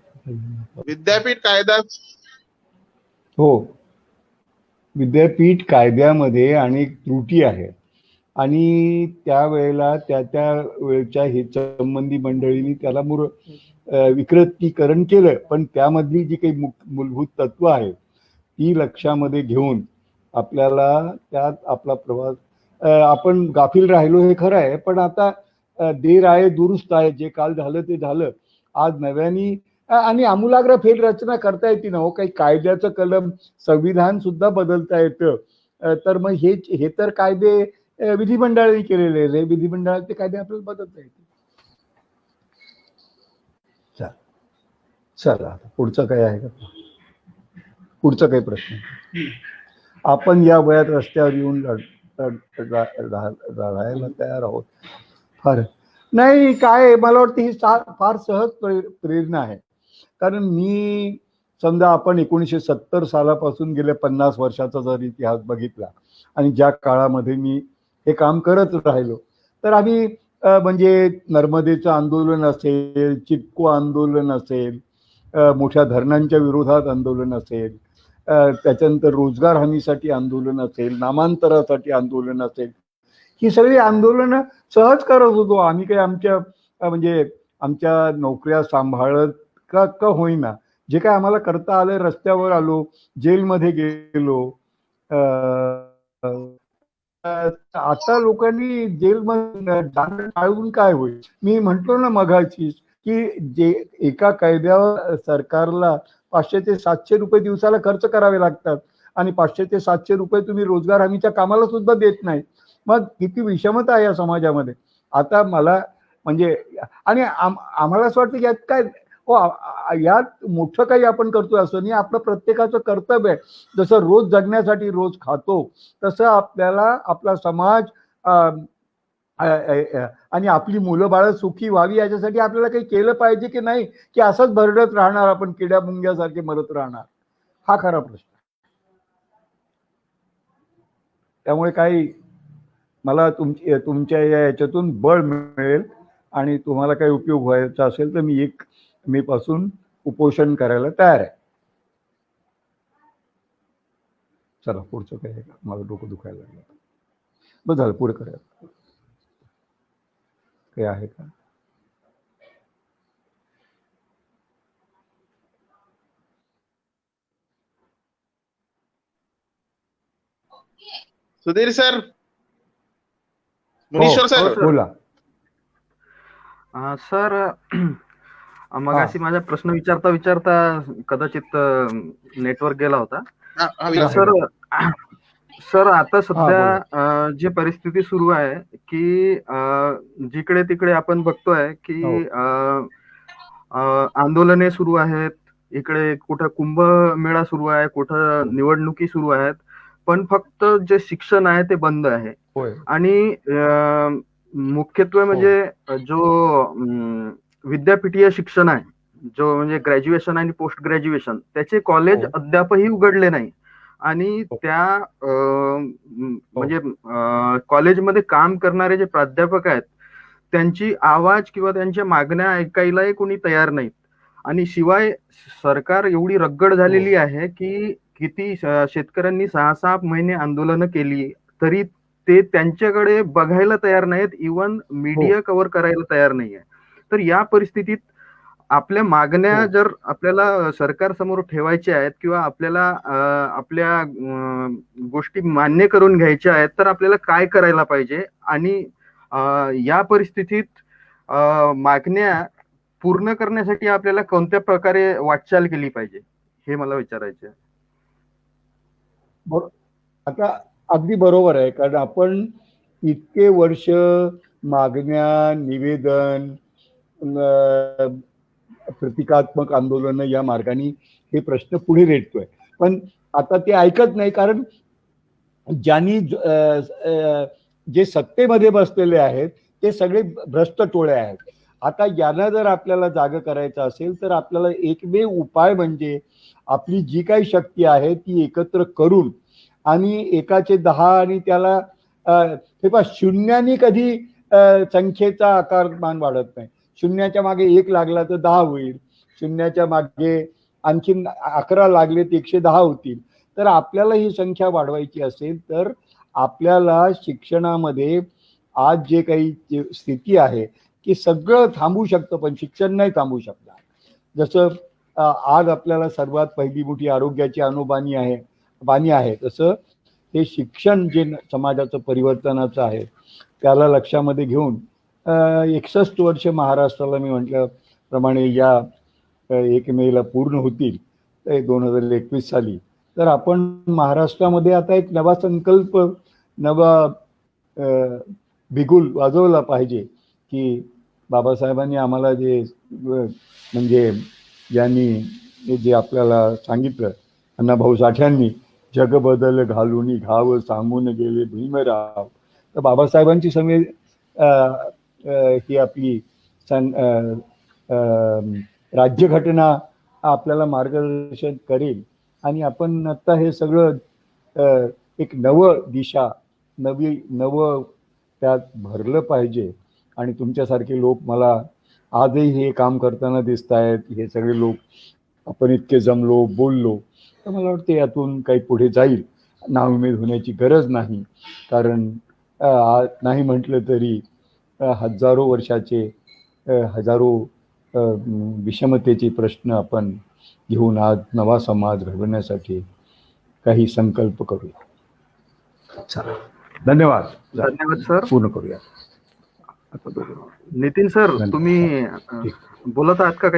विद्यापीठ कायदा. हो, विद्यापीठ कायद्यामध्ये अनेक त्रुटी आहेत, आणि त्यावेळेला त्या वेळच्या हे संबंधी मंडळींनी त्याला विकृतीकरण केलं, पण त्यामधली जी काही मूलभूत तत्व आहेत ती लक्षामध्ये घेऊन आपल्याला त्यात आपला प्रवास, आपण गाफील राहिलो हे खरं आहे, पण आता देर आहे दुरुस्त आहे. जे काल झालं ते झालं. आज नव्याने आणि आमूलाग्र फेररचना करता येते ना हो. काही कायद्याचं कलम, संविधान सुद्धा बदलता येतं. तर मग हे तर कायदे विधिमंडळाने केलेले आहे. विधिमंडळाचे कायदे आपल्याला बदलता येते. चला पुढचं काय आहे का? पुढचा काही प्रश्न? आपण या वयात रस्त्यावर येऊन लढायला तयार आहोत. फार नाही काय, मला वाटतं ही फार सहज प्रेरणा आहे. कारण मी समजा आपण 1970 सालापासून गेल्या 50 वर्षाचा जर इतिहास बघितला आणि ज्या काळामध्ये मी हे काम करत राहिलो, तर आम्ही म्हणजे नर्मदेचं आंदोलन असेल, चिपको आंदोलन असेल, मोठ्या धरणांच्या विरोधात आंदोलन असेल, त्याच्यानंतर रोजगार हमीसाठी आंदोलन असेल, नामांतरासाठी आंदोलन असेल, ही सगळी आंदोलनं सहज करत होतो आम्ही. काही आमच्या नोकऱ्या सांभाळत का होईना, जे काय आम्हाला करता आलं, रस्त्यावर आलो, जेलमध्ये गेलो. आता लोकांनी जेलमध्ये जाणं टाळून काय होईल? मी म्हटलो ना मगाशी की जे एका कायद्यावर सरकारला 500 ते 700 रुपये दिवसाला खर्च करावे लागतात, आणि 500 ते 700 रुपये तुम्ही रोजगार हमीच्या कामाला सुद्धा देत नाही. मग किती विषमता आहे या समाजामध्ये. आता मला म्हणजे, आणि आम्हाला असं वाटतं की यात काय यात मोठं काही आपण करतोय असं नाही, आपलं प्रत्येकाचं कर्तव्य आहे. जसं रोज जगण्यासाठी रोज खातो, तसं आपल्याला आपला समाज आणि आपली मुलं बाळं सुखी व्हावी याच्यासाठी आपल्याला काही केलं पाहिजे की नाही, की असंच भरडत राहणार आपण, किड्या मुंग्यासारखे मरत राहणार, हा खरा प्रश्न. त्यामुळे काही मला तुमच्या याच्यातून बळ मिळेल आणि तुम्हाला काही उपयोग व्हायचा असेल तर मी 1 मे पासून उपोषण करायला तयार आहे. चला पुढचं काय आहे का, मला डोकं दुखायला लागलं. बस झालं, पुढे करायला काही आहे का? सुधीर सर, मुनीश्वर सर, बोला. सर, मगाशी माझा प्रश्न विचारता विचारता कदाचित नेटवर्क गेला होता. सर आता सध्या जी परिस्थिती सुरू आहे की जिकडे तिकडे आपण बघतोय की आंदोलने सुरू आहेत, इकडे कुठं कुंभमेळा सुरू आहे, कुठं निवडणुकी सुरू आहेत, पण फक्त जे शिक्षण आहे ते बंद आहे. आणि मुख्यत्वे म्हणजे जो विद्यापीठीय शिक्षण आहे, जो म्हणजे ग्रॅज्युएशन आणि पोस्ट ग्रॅज्युएशन, त्याचे कॉलेज अद्यापही उघडले नाही. आणि त्या म्हणजे कॉलेजमध्ये काम करणारे जे प्राध्यापक आहेत त्यांची आवाज किंवा त्यांच्या मागण्या ऐकायलाही कोणी तयार नाहीत. आणि शिवाय सरकार एवढी रगड झालेली आहे की किती शेतकऱ्यांनी 6-6 महिने आंदोलनं केली तरी ते त्यांच्याकडे बघायला तयार नाहीत, इव्हन मीडिया कव्हर करायला तयार नाहीये. तर या परिस्थितीत आपल्या मागण्या जर आपल्याला सरकार समोर ठेवायच्या आहेत किंवा आपल्याला आपल्या गोष्टी मान्य करून घ्यायच्या आहेत तर आपल्याला काय करायला पाहिजे, आणि या परिस्थितीत मागण्या पूर्ण करण्यासाठी आपल्याला कोणत्या प्रकारे वाटचाल केली पाहिजे, हे मला विचारायचं आहे. आता अगदी बरोबर आहे, कारण आपण इतके वर्ष मागण्या, निवेदन, प्रतिकात्मक आंदोलन या मार्गाने हे प्रश्न पुढे रेटतोय, पण आता ते ऐकत नाही. कारण ज्यांनी जे सत्तेमध्ये बसलेले आहेत ते सगळे भ्रष्ट टोळे आहेत. आता यांना जर आपल्याला जाग करायचं असेल तर आपल्याला एकमेव उपाय म्हणजे आपली जी काही शक्ती आहे ती एकत्र करून, आणि 1चे 10 आणि त्याला हे पहा, शून्यानी कधी संख्येचा आकारमान वाढत नाही. शून्याच्या मागे 1 लागला तर 10 होईल, शून्याच्या मागे आणखीन 11 लागले तर 110 होतील. तर आपल्याला ही संख्या वाढवायची असेल तर आपल्याला शिक्षणामध्ये आज जे काही स्थिती आहे की सगळं थांबू शकतं पण शिक्षण नाही थांबू शकणार. जसं आज आपल्याला सर्वात पहिली मोठी आरोग्याची बाणी आहे, तसं हे शिक्षण जे समाजाचं परिवर्तनाचं आहे त्याला लक्षामध्ये घेऊन 61 वर्ष महाराष्ट्राला मी म्हटल्याप्रमाणे या 1 मेला पूर्ण होतील 2021 साली. तर आपण महाराष्ट्रामध्ये आता एक नवा संकल्प, नवा बिगुल वाजवला पाहिजे की बाबासाहेबांनी आम्हाला जे म्हणजे ज्यांनी जे आपल्याला सांगितलं, अण्णाभाऊ साठ्यांनी, जग बदल घालून घाव सांगून गेले भीमराव. तर बाबासाहेबांची समेत ही आपली राज्यघटना आपल्याला मार्गदर्शन करेल आणि आपण आता हे सगळं एक दिशा नवं त्यात भरलं पाहिजे. आणि तुमच्यासारखे लोक मला आजही हे काम करताना दिसत आहेत. हे सगळे लोक आपण इतके जमलो, बोललो, तर मला वाटतं यातून काही पुढे जाईल. नाउमेद होण्याची गरज नाही, कारण नाही म्हटलं तरी हजारो वर्षाचे हजारो विषमतेचे प्रश्न आपण घेऊन आज नवा समाज घडवण्यासाठी काही संकल्प करूया. चला, धन्यवाद. सर, पूर्ण करूया. नितीन सर, तुम्ही बोलत आहात का?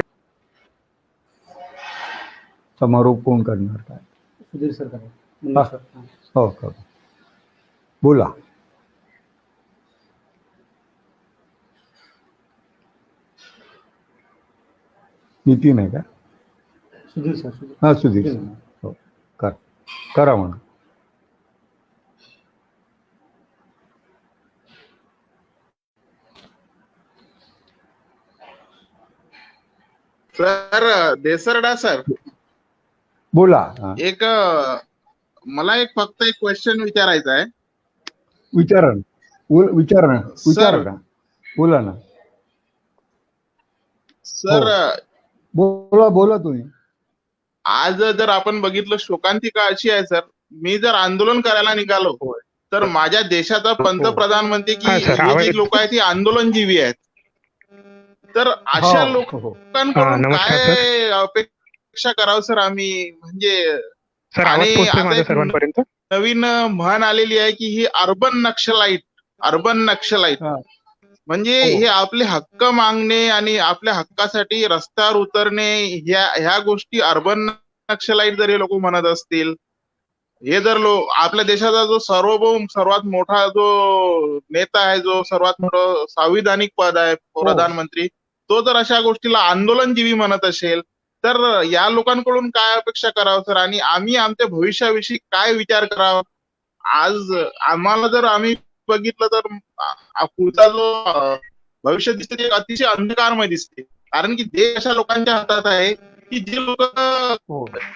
समारोप कोण करणार? काय सुधीर सर हो, बोला. नितीन आहे का? सुधीर सर. हा, सुधीर. हो, करा म्हणून. सर देसरडा सर, बोला. मला फक्त एक क्वेश्चन विचारायचा आहे. विचारा ना. बोला ना सर. बोला तुम्ही. आज जर आपण बघितलं, शोकांतिका अशी आहे सर, मी जर आंदोलन करायला निघालो तर माझ्या देशाचा पंतप्रधान म्हणते की हे जी लोक आहेत ती आंदोलनजीवी आहेत. तर अशा लोकांकडून काय अपेक्षा करावं सर आम्ही? म्हणजे सर्वांपर्यंत नवीन म्हण आलेली आहे की ही अर्बन नक्षलाईट म्हणजे हे आपले हक्क मागणे आणि आपल्या हक्कासाठी रस्त्यावर उतरणे, ह्या गोष्टी अर्बन नक्षलाईट जर हे लोक म्हणत असतील, हे जर आपल्या देशाचा जो सार्वभौम सर्वात मोठा जो नेता आहे, जो सर्वात मोठं संविधानिक पद आहे प्रधानमंत्री, तो जर अशा गोष्टीला आंदोलनजीवी म्हणत असेल तर या लोकांकडून काय अपेक्षा करावं सर? आणि आम्ही आमच्या भविष्याविषयी काय विचार करावा? आज आम्हाला जर आम्ही बघितलं तर पुढचा जो भविष्य दिसते ते अतिशय अंधकारमय दिसते. कारण की देश अशा लोकांच्या हातात आहे की जे लोक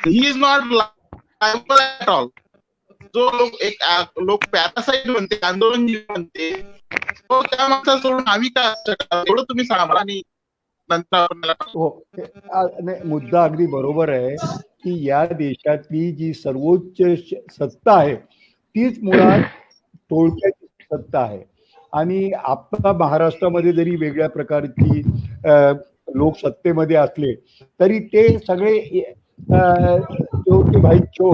he is not liable at all. जो लोक पॅरासाईट म्हणते, आंदोलनजीवी म्हणते, तो त्या माणसा सोडून आम्ही काय एवढं तुम्ही सांगा. आणि मुद्दा अगदी बरोबर आहे की या देशातली जी सर्वोच्च सत्ता आहे तीच मुळात टोळक्याची सत्ता आहे. आणि आपल्या महाराष्ट्रामध्ये जरी वेगळ्या प्रकारची लोक सत्तेमध्ये असले तरी ते सगळे चो की भाई चो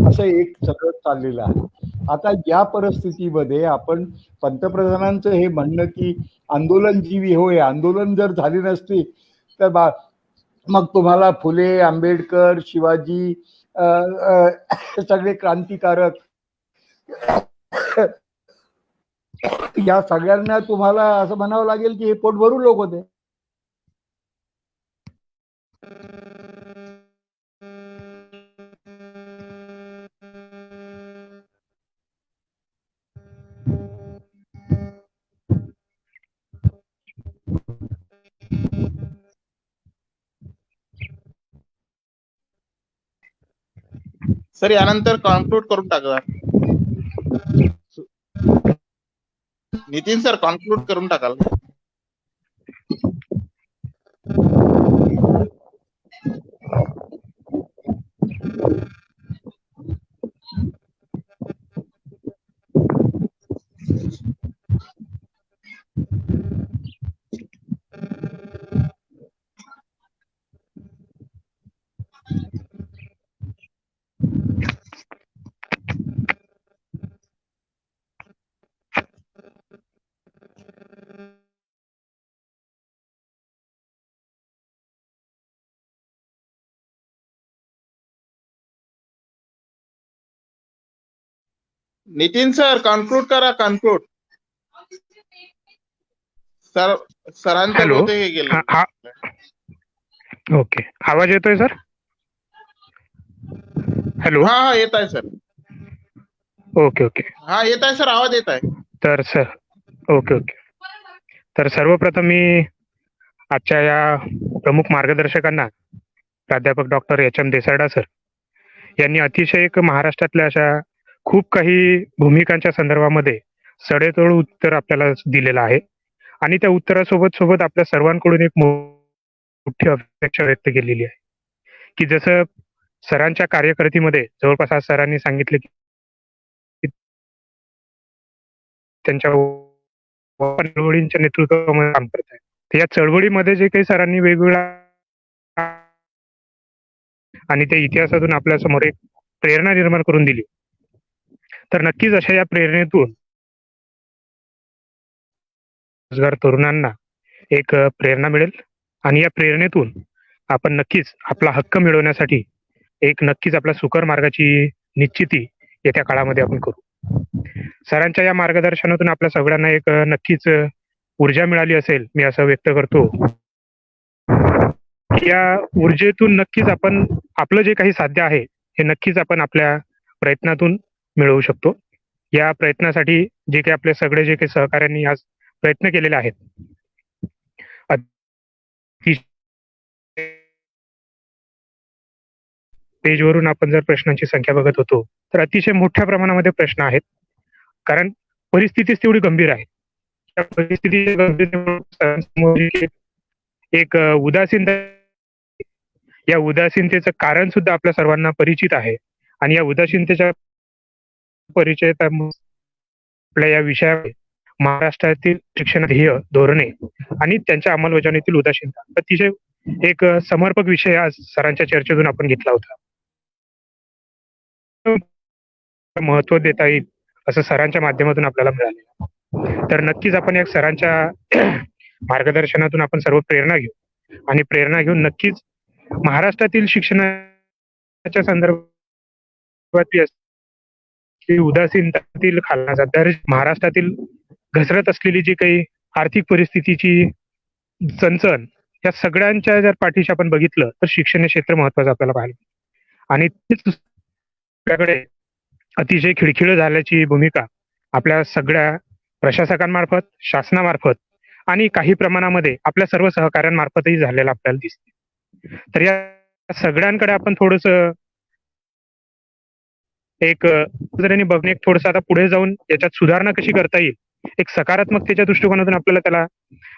असं एक सगळं चाललेलं आहे. आता या परिस्थितीमध्ये आपण पंतप्रधानांचं हे म्हणणं की आंदोलनजीवी होय, आंदोलन जर झाली नसती तर मग तुम्हाला फुले, आंबेडकर, शिवाजी सगळे क्रांतिकारक या सगळ्यांना तुम्हाला असं म्हणावं लागेल की हे पोटभरून लोक होते. सर यानंतर कॉन्क्लूड करून टाका. नितीन सर कॉन्क्लूड करून टाकाल. नितीन सर कॉन्क्लूड करा. Conclude sir. सरांचं होते हे गेलं. ओके, आवाज येतोय सर? हॅलो. हा येत आहे सर. Okay okay. हा येत आहे सर, आवाज येत आहे. तर सर ओके ओके. तर सर्वप्रथम मी आजच्या या प्रमुख मार्गदर्शकांना प्राध्यापक डॉक्टर एच.एम. देसारडा सर यांनी अतिशय एक महाराष्ट्रातल्या अशा खूप काही भूमिकांच्या संदर्भामध्ये सडेतोड उत्तर आपल्याला दिलेलं आहे आणि त्या उत्तरासोबत आपल्या सर्वांकडून एक मोठी अपेक्षा व्यक्त केलेली आहे की जसं सरांच्या कार्यकर्तीमध्ये जवळपास आज सरांनी सांगितले की त्यांच्या चळवळींच्या नेतृत्वामध्ये काम करत आहेत. तर या चळवळीमध्ये जे काही सरांनी वेगवेगळ्या आणि त्या इतिहासातून आपल्या समोर एक प्रेरणा निर्माण करून दिली, तर नक्कीच अशा या प्रेरणेतून रोजगार तरुणांना एक प्रेरणा मिळेल आणि या प्रेरणेतून आपण नक्कीच आपला हक्क मिळवण्यासाठी एक नक्कीच आपल्या सुकर मार्गाची निश्चिती येत्या काळामध्ये आपण करू. सरांच्या या मार्गदर्शनातून आपल्या सगळ्यांना एक नक्कीच ऊर्जा मिळाली असेल, मी असं व्यक्त करतो या ऊर्जेतून नक्कीच आपण आपलं जे काही साध्य आहे हे नक्कीच आपण आपल्या प्रयत्नातून मिळवू शकतो. या प्रयत्नासाठी जे काही आपले सगळे जे काही सहकाऱ्यांनी आज प्रयत्न केलेले आहेत, पेजवरून आपण जर प्रश्नांची संख्या बघत होतो तर अतिशय मोठ्या प्रमाणामध्ये प्रश्न आहेत, कारण परिस्थितीच तेवढी गंभीर आहे. त्या परिस्थितीच्या गंभीरतेमुळे एक उदासीनता, या उदासीनतेचं कारण सुद्धा आपल्या सर्वांना परिचित आहे आणि या उदासीनतेच्या परिचय आपल्या या विषयावर महाराष्ट्रातील शिक्षण ध्येय, धोरणे आणि त्यांच्या अंमलबजावणीतील उदासीनता अतिशय एक समर्पक विषय आज सरांच्या चर्चेतून आपण घेतला होता. महत्व देता येईल असं सरांच्या माध्यमातून आपल्याला मिळाले. तर नक्कीच आपण या सरांच्या मार्गदर्शनातून आपण सर्व प्रेरणा घेऊ आणि प्रेरणा घेऊन नक्कीच महाराष्ट्रातील शिक्षणाच्या संदर्भात उदासीनतेतील खालनाचा दर, महाराष्ट्रातील घसरत असलेली जी काही आर्थिक परिस्थितीची चणचण, या सगळ्यांच्या जर पाठीशी आपण बघितलं तर शिक्षण हे क्षेत्र महत्वाचं आपल्याला पाहिलं आणि तेच आपल्याकडे अतिशय खिळखिळ झाल्याची भूमिका आपल्या सगळ्या प्रशासकांमार्फत, शासनामार्फत आणि काही प्रमाणामध्ये आपल्या सर्व सहकाऱ्यांमार्फतही झालेला आपल्याला दिसते. तर या सगळ्यांकडे आपण थोडस एक नजरेने बघणे, थोडस आता पुढे जाऊन याच्यात सुधारणा कशी करता येईल, एक सकारात्मकतेच्या दृष्टिकोनातून आपल्याला त्याला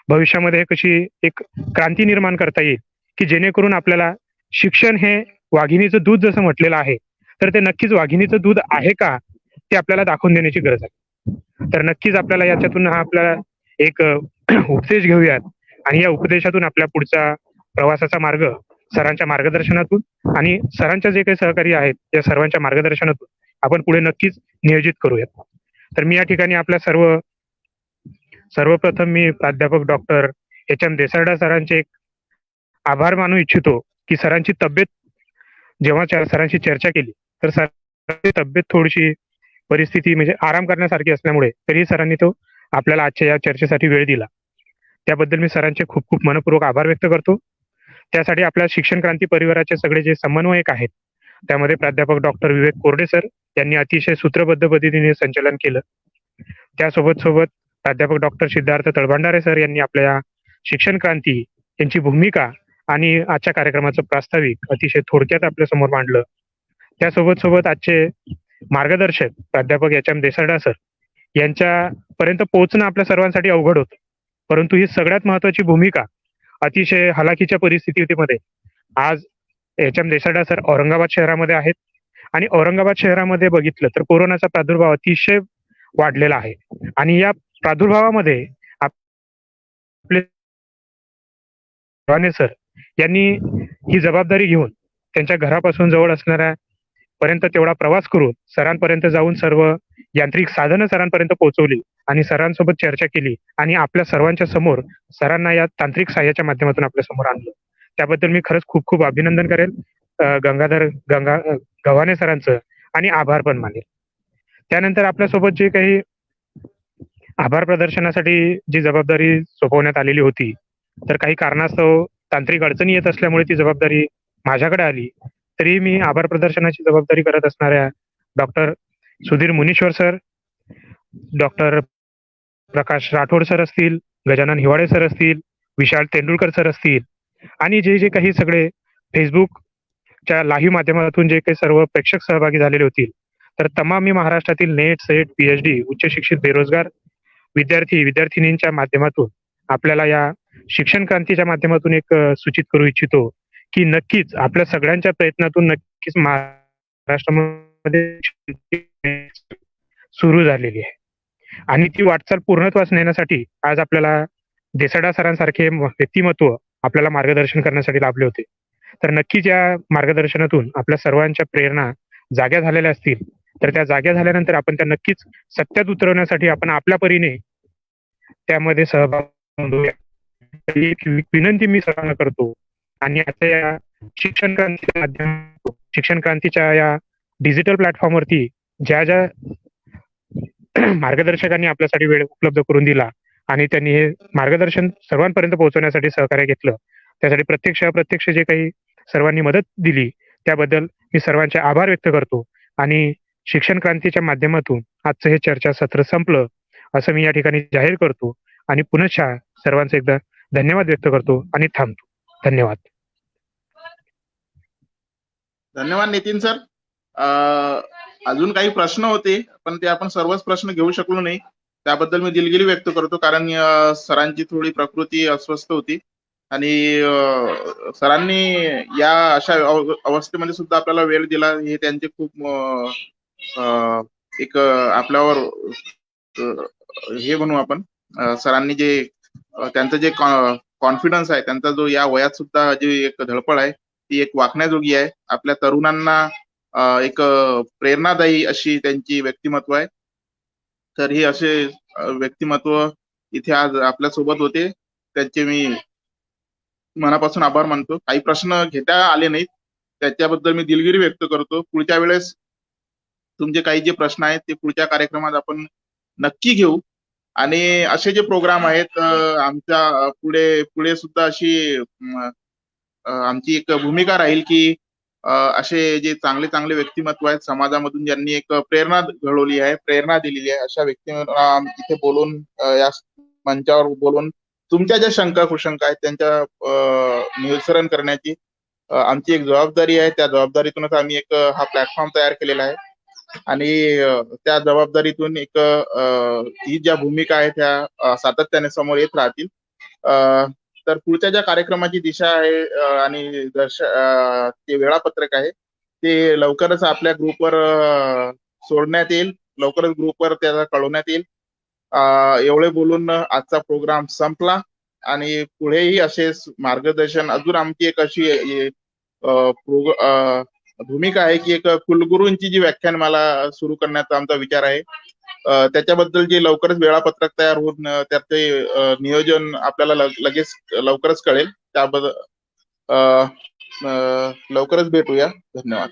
भविष्यामध्ये कशी एक क्रांती निर्माण करता येईल, की जेणेकरून आपल्याला शिक्षण हे वाघिणीचं दूध जसं म्हटलेलं आहे, तर ते नक्कीच वाघिणीचं दूध आहे का ते आपल्याला दाखवून देण्याची गरज आहे. तर नक्कीच आपल्याला याच्यातून हा आपल्याला एक उपदेश घेऊयात आणि या उपदेशातून आपल्या पुढच्या प्रवासाचा मार्ग सरांच्या मार्गदर्शनातून आणि सरांच्या जे काही सहकारी आहेत या सर्वांच्या मार्गदर्शनातून आपण पुढे नक्कीच नियोजित करूयात. तर मी या ठिकाणी आपल्या सर्वप्रथम मी प्राध्यापक डॉक्टर एच.एम. देसारडा सरांचे एक आभार मानू इच्छितो की सरांची तब्येत, जेव्हा सरांशी चर्चा केली तर सरांची तब्येत थोडीशी परिस्थिती म्हणजे आराम करण्यासारखी असल्यामुळे तरीही सरांनी तो आपल्याला आजच्या या चर्चेसाठी वेळ दिला. त्याबद्दल मी सरांचे खूप खूप मनपूर्वक आभार व्यक्त करतो. त्यासाठी आपल्या शिक्षण क्रांती परिवाराचे सगळे जे समन्वयक आहेत, त्यामध्ये प्राध्यापक डॉक्टर विवेक कोरडे सर यांनी अतिशय सूत्रबद्ध पद्धतीने संचालन केलं. त्यासोबत प्राध्यापक डॉक्टर सिद्धार्थ तळभांडारे सर यांनी आपल्या शिक्षण क्रांती यांची भूमिका आणि आजच्या कार्यक्रमाचं प्रास्ताविक अतिशय थोडक्यात आपल्या समोर मांडलं. त्यासोबत आजचे मार्गदर्शक प्राध्यापक एच.एम. देसारडा सर यांच्यापर्यंत पोहोचणं आपल्या सर्वांसाठी अवघड होतं, परंतु ही सगळ्यात महत्वाची भूमिका अतिशय हलाखीच्या परिस्थितीमध्ये आज एच.एम. देसारडा सर औरंगाबाद शहरामध्ये आहेत आणि औरंगाबाद शहरामध्ये बघितलं तर कोरोनाचा प्रादुर्भाव अतिशय वाढलेला आहे आणि या प्रादुर्भावामध्ये आपले सर यांनी ही जबाबदारी घेऊन त्यांच्या घरापासून जवळ असणाऱ्या पर्यंत तेवढा प्रवास करून सरांपर्यंत जाऊन सर्व यांत्रिक साधनं सरांपर्यंत पोहोचवली आणि सरांसोबत चर्चा केली आणि आपल्या सर्वांच्या समोर सरांना या तांत्रिक सहाय्याच्या माध्यमातून आपल्या समोर आणलं. त्याबद्दल मी खरंच खूप खूप अभिनंदन करेल गव्हाणे सरांचं आणि आभार पण मानेल. त्यानंतर आपल्यासोबत जे काही आभार प्रदर्शनासाठी जी जबाबदारी सोपवण्यात आलेली होती, तर काही कारणास्तव तांत्रिक अडचणी येत असल्यामुळे ती जबाबदारी माझ्याकडे आली, तरी मी आभार प्रदर्शनाची जबाबदारी करत असणाऱ्या डॉक्टर सुधीर मुनीश्वर सर, डॉक्टर प्रकाश राठोड सर असतील, गजानन हिवाळे सर असतील, विशाल तेंडुलकर सर असतील आणि जे काही सगळे फेसबुकच्या लाईव्ह माध्यमातून जे काही सर्व प्रेक्षक सहभागी झालेले होतील, तर तमाम मी महाराष्ट्रातील नेट, सेट, पीएचडी उच्च शिक्षित बेरोजगार विद्यार्थींच्या माध्यमातून आपल्याला या शिक्षण क्रांतीच्या माध्यमातून एक सूचित करू इच्छितो की नक्कीच आपल्या सगळ्यांच्या प्रयत्नातून नक्कीच महाराष्ट्रामध्ये सुरू झालेली आहे आणि ती वाटचाल पूर्णत्वास नेण्यासाठी आज आपल्याला देसाडा सरांसारखे व्यक्तिमत्व आपल्याला मार्गदर्शन करण्यासाठी लाभले होते. तर नक्कीच या मार्गदर्शनातून आपल्या सर्वांच्या प्रेरणा जाग्या झालेल्या असतील, तर त्या जाग्या झाल्यानंतर आपण त्या नक्कीच सत्यात उतरवण्यासाठी आपण आपल्या परीने त्यामध्ये सहभाग नोंदवूया. एक विनंती मी सरांना करतो आणि आता या शिक्षण क्रांतीच्या या डिजिटल प्लॅटफॉर्मवरती ज्या मार्गदर्शकांनी आपल्यासाठी वेळ उपलब्ध करून दिला आणि त्यांनी हे मार्गदर्शन सर्वांपर्यंत पोहोचवण्यासाठी सहकार्य घेतलं, त्यासाठी प्रत्यक्ष अप्रत्यक्ष जे काही सर्वांनी मदत दिली त्याबद्दल मी सर्वांचे आभार व्यक्त करतो आणि शिक्षण क्रांतीच्या माध्यमातून आजचं हे चर्चासत्र संपलं असं मी या ठिकाणी जाहीर करतो आणि पुनश्च सर्वांचे एकदा धन्यवाद व्यक्त करतो आणि थांबतो. धन्यवाद. धन्यवाद नितीन सर. अजून काही प्रश्न होते पण ते आपण सर्वच प्रश्न घेऊ शकलो नाही, त्याबद्दल मी दिलगिरी व्यक्त करतो, कारण सरांची थोडी प्रकृती अस्वस्थ होती आणि सरांनी या अशा अवस्थेमध्ये सुद्धा आपल्याला वेळ दिला, हे त्यांचे खूप एक आपल्यावर हे म्हणू आपण, सरांनी जे त्यांचं जे कॉन्फिडन्स आहे, त्यांचा जो या वयात सुद्धा जी एक धडपड आहे ती एक वाखण्याजोगी आहे. आपल्या तरुणांना एक प्रेरणादायी अशी त्यांची व्यक्तिमत्व आहे. तर हे असे व्यक्तिमत्व इथे आज आपल्या सोबत होते, त्यांचे मी मनापासून आभार मानतो. काही प्रश्न घेता आले नाहीत त्याच्याबद्दल मी दिलगिरी व्यक्त करतो. पुढच्या वेळेस तुमचे काही जे प्रश्न आहेत ते पुढच्या कार्यक्रमात आपण नक्की घेऊ आणि असे जे प्रोग्राम आहेत आमच्या पुढे सुद्धा अशी आमची एक भूमिका राहील की असे जे चांगले चांगले व्यक्तिमत्व आहेत समाजामधून, ज्यांनी एक प्रेरणा घडवली आहे, प्रेरणा दिलेली आहे, अशा व्यक्तींना इथे बोलून या मंचावर बोलून तुमच्या ज्या शंका कुशंका आहेत त्यांच्या निरसन करण्याची आमची एक जबाबदारी आहे. त्या जबाबदारीतूनच आम्ही एक हा प्लॅटफॉर्म तयार केलेला आहे आणि त्या जबाबदारीतून एक ही ज्या भूमिका आहेत त्या सातत्याने समोर येत राहतील. तर पुढच्या ज्या कार्यक्रमाची दिशा आहे आणि ते वेळापत्रक आहे ते लवकरच आपल्या ग्रुपवर सोडण्यात येईल, लवकरच ग्रुपवर त्याला कळवण्यात येईल. एवढे बोलून आजचा प्रोग्राम संपला आणि पुढेही असे मार्गदर्शन, अजून आमची एक अशी भूमिका आहे की एक कुलगुरूंची जी व्याख्यानमाला सुरू करण्याचा आमचा विचार आहे. त्याच्याबद्दल जे लवकरच वेळापत्रक तयार होऊन त्याचे नियोजन आपल्याला लवकरच कळेल. त्याबद्दल लवकरच भेटूया. धन्यवाद.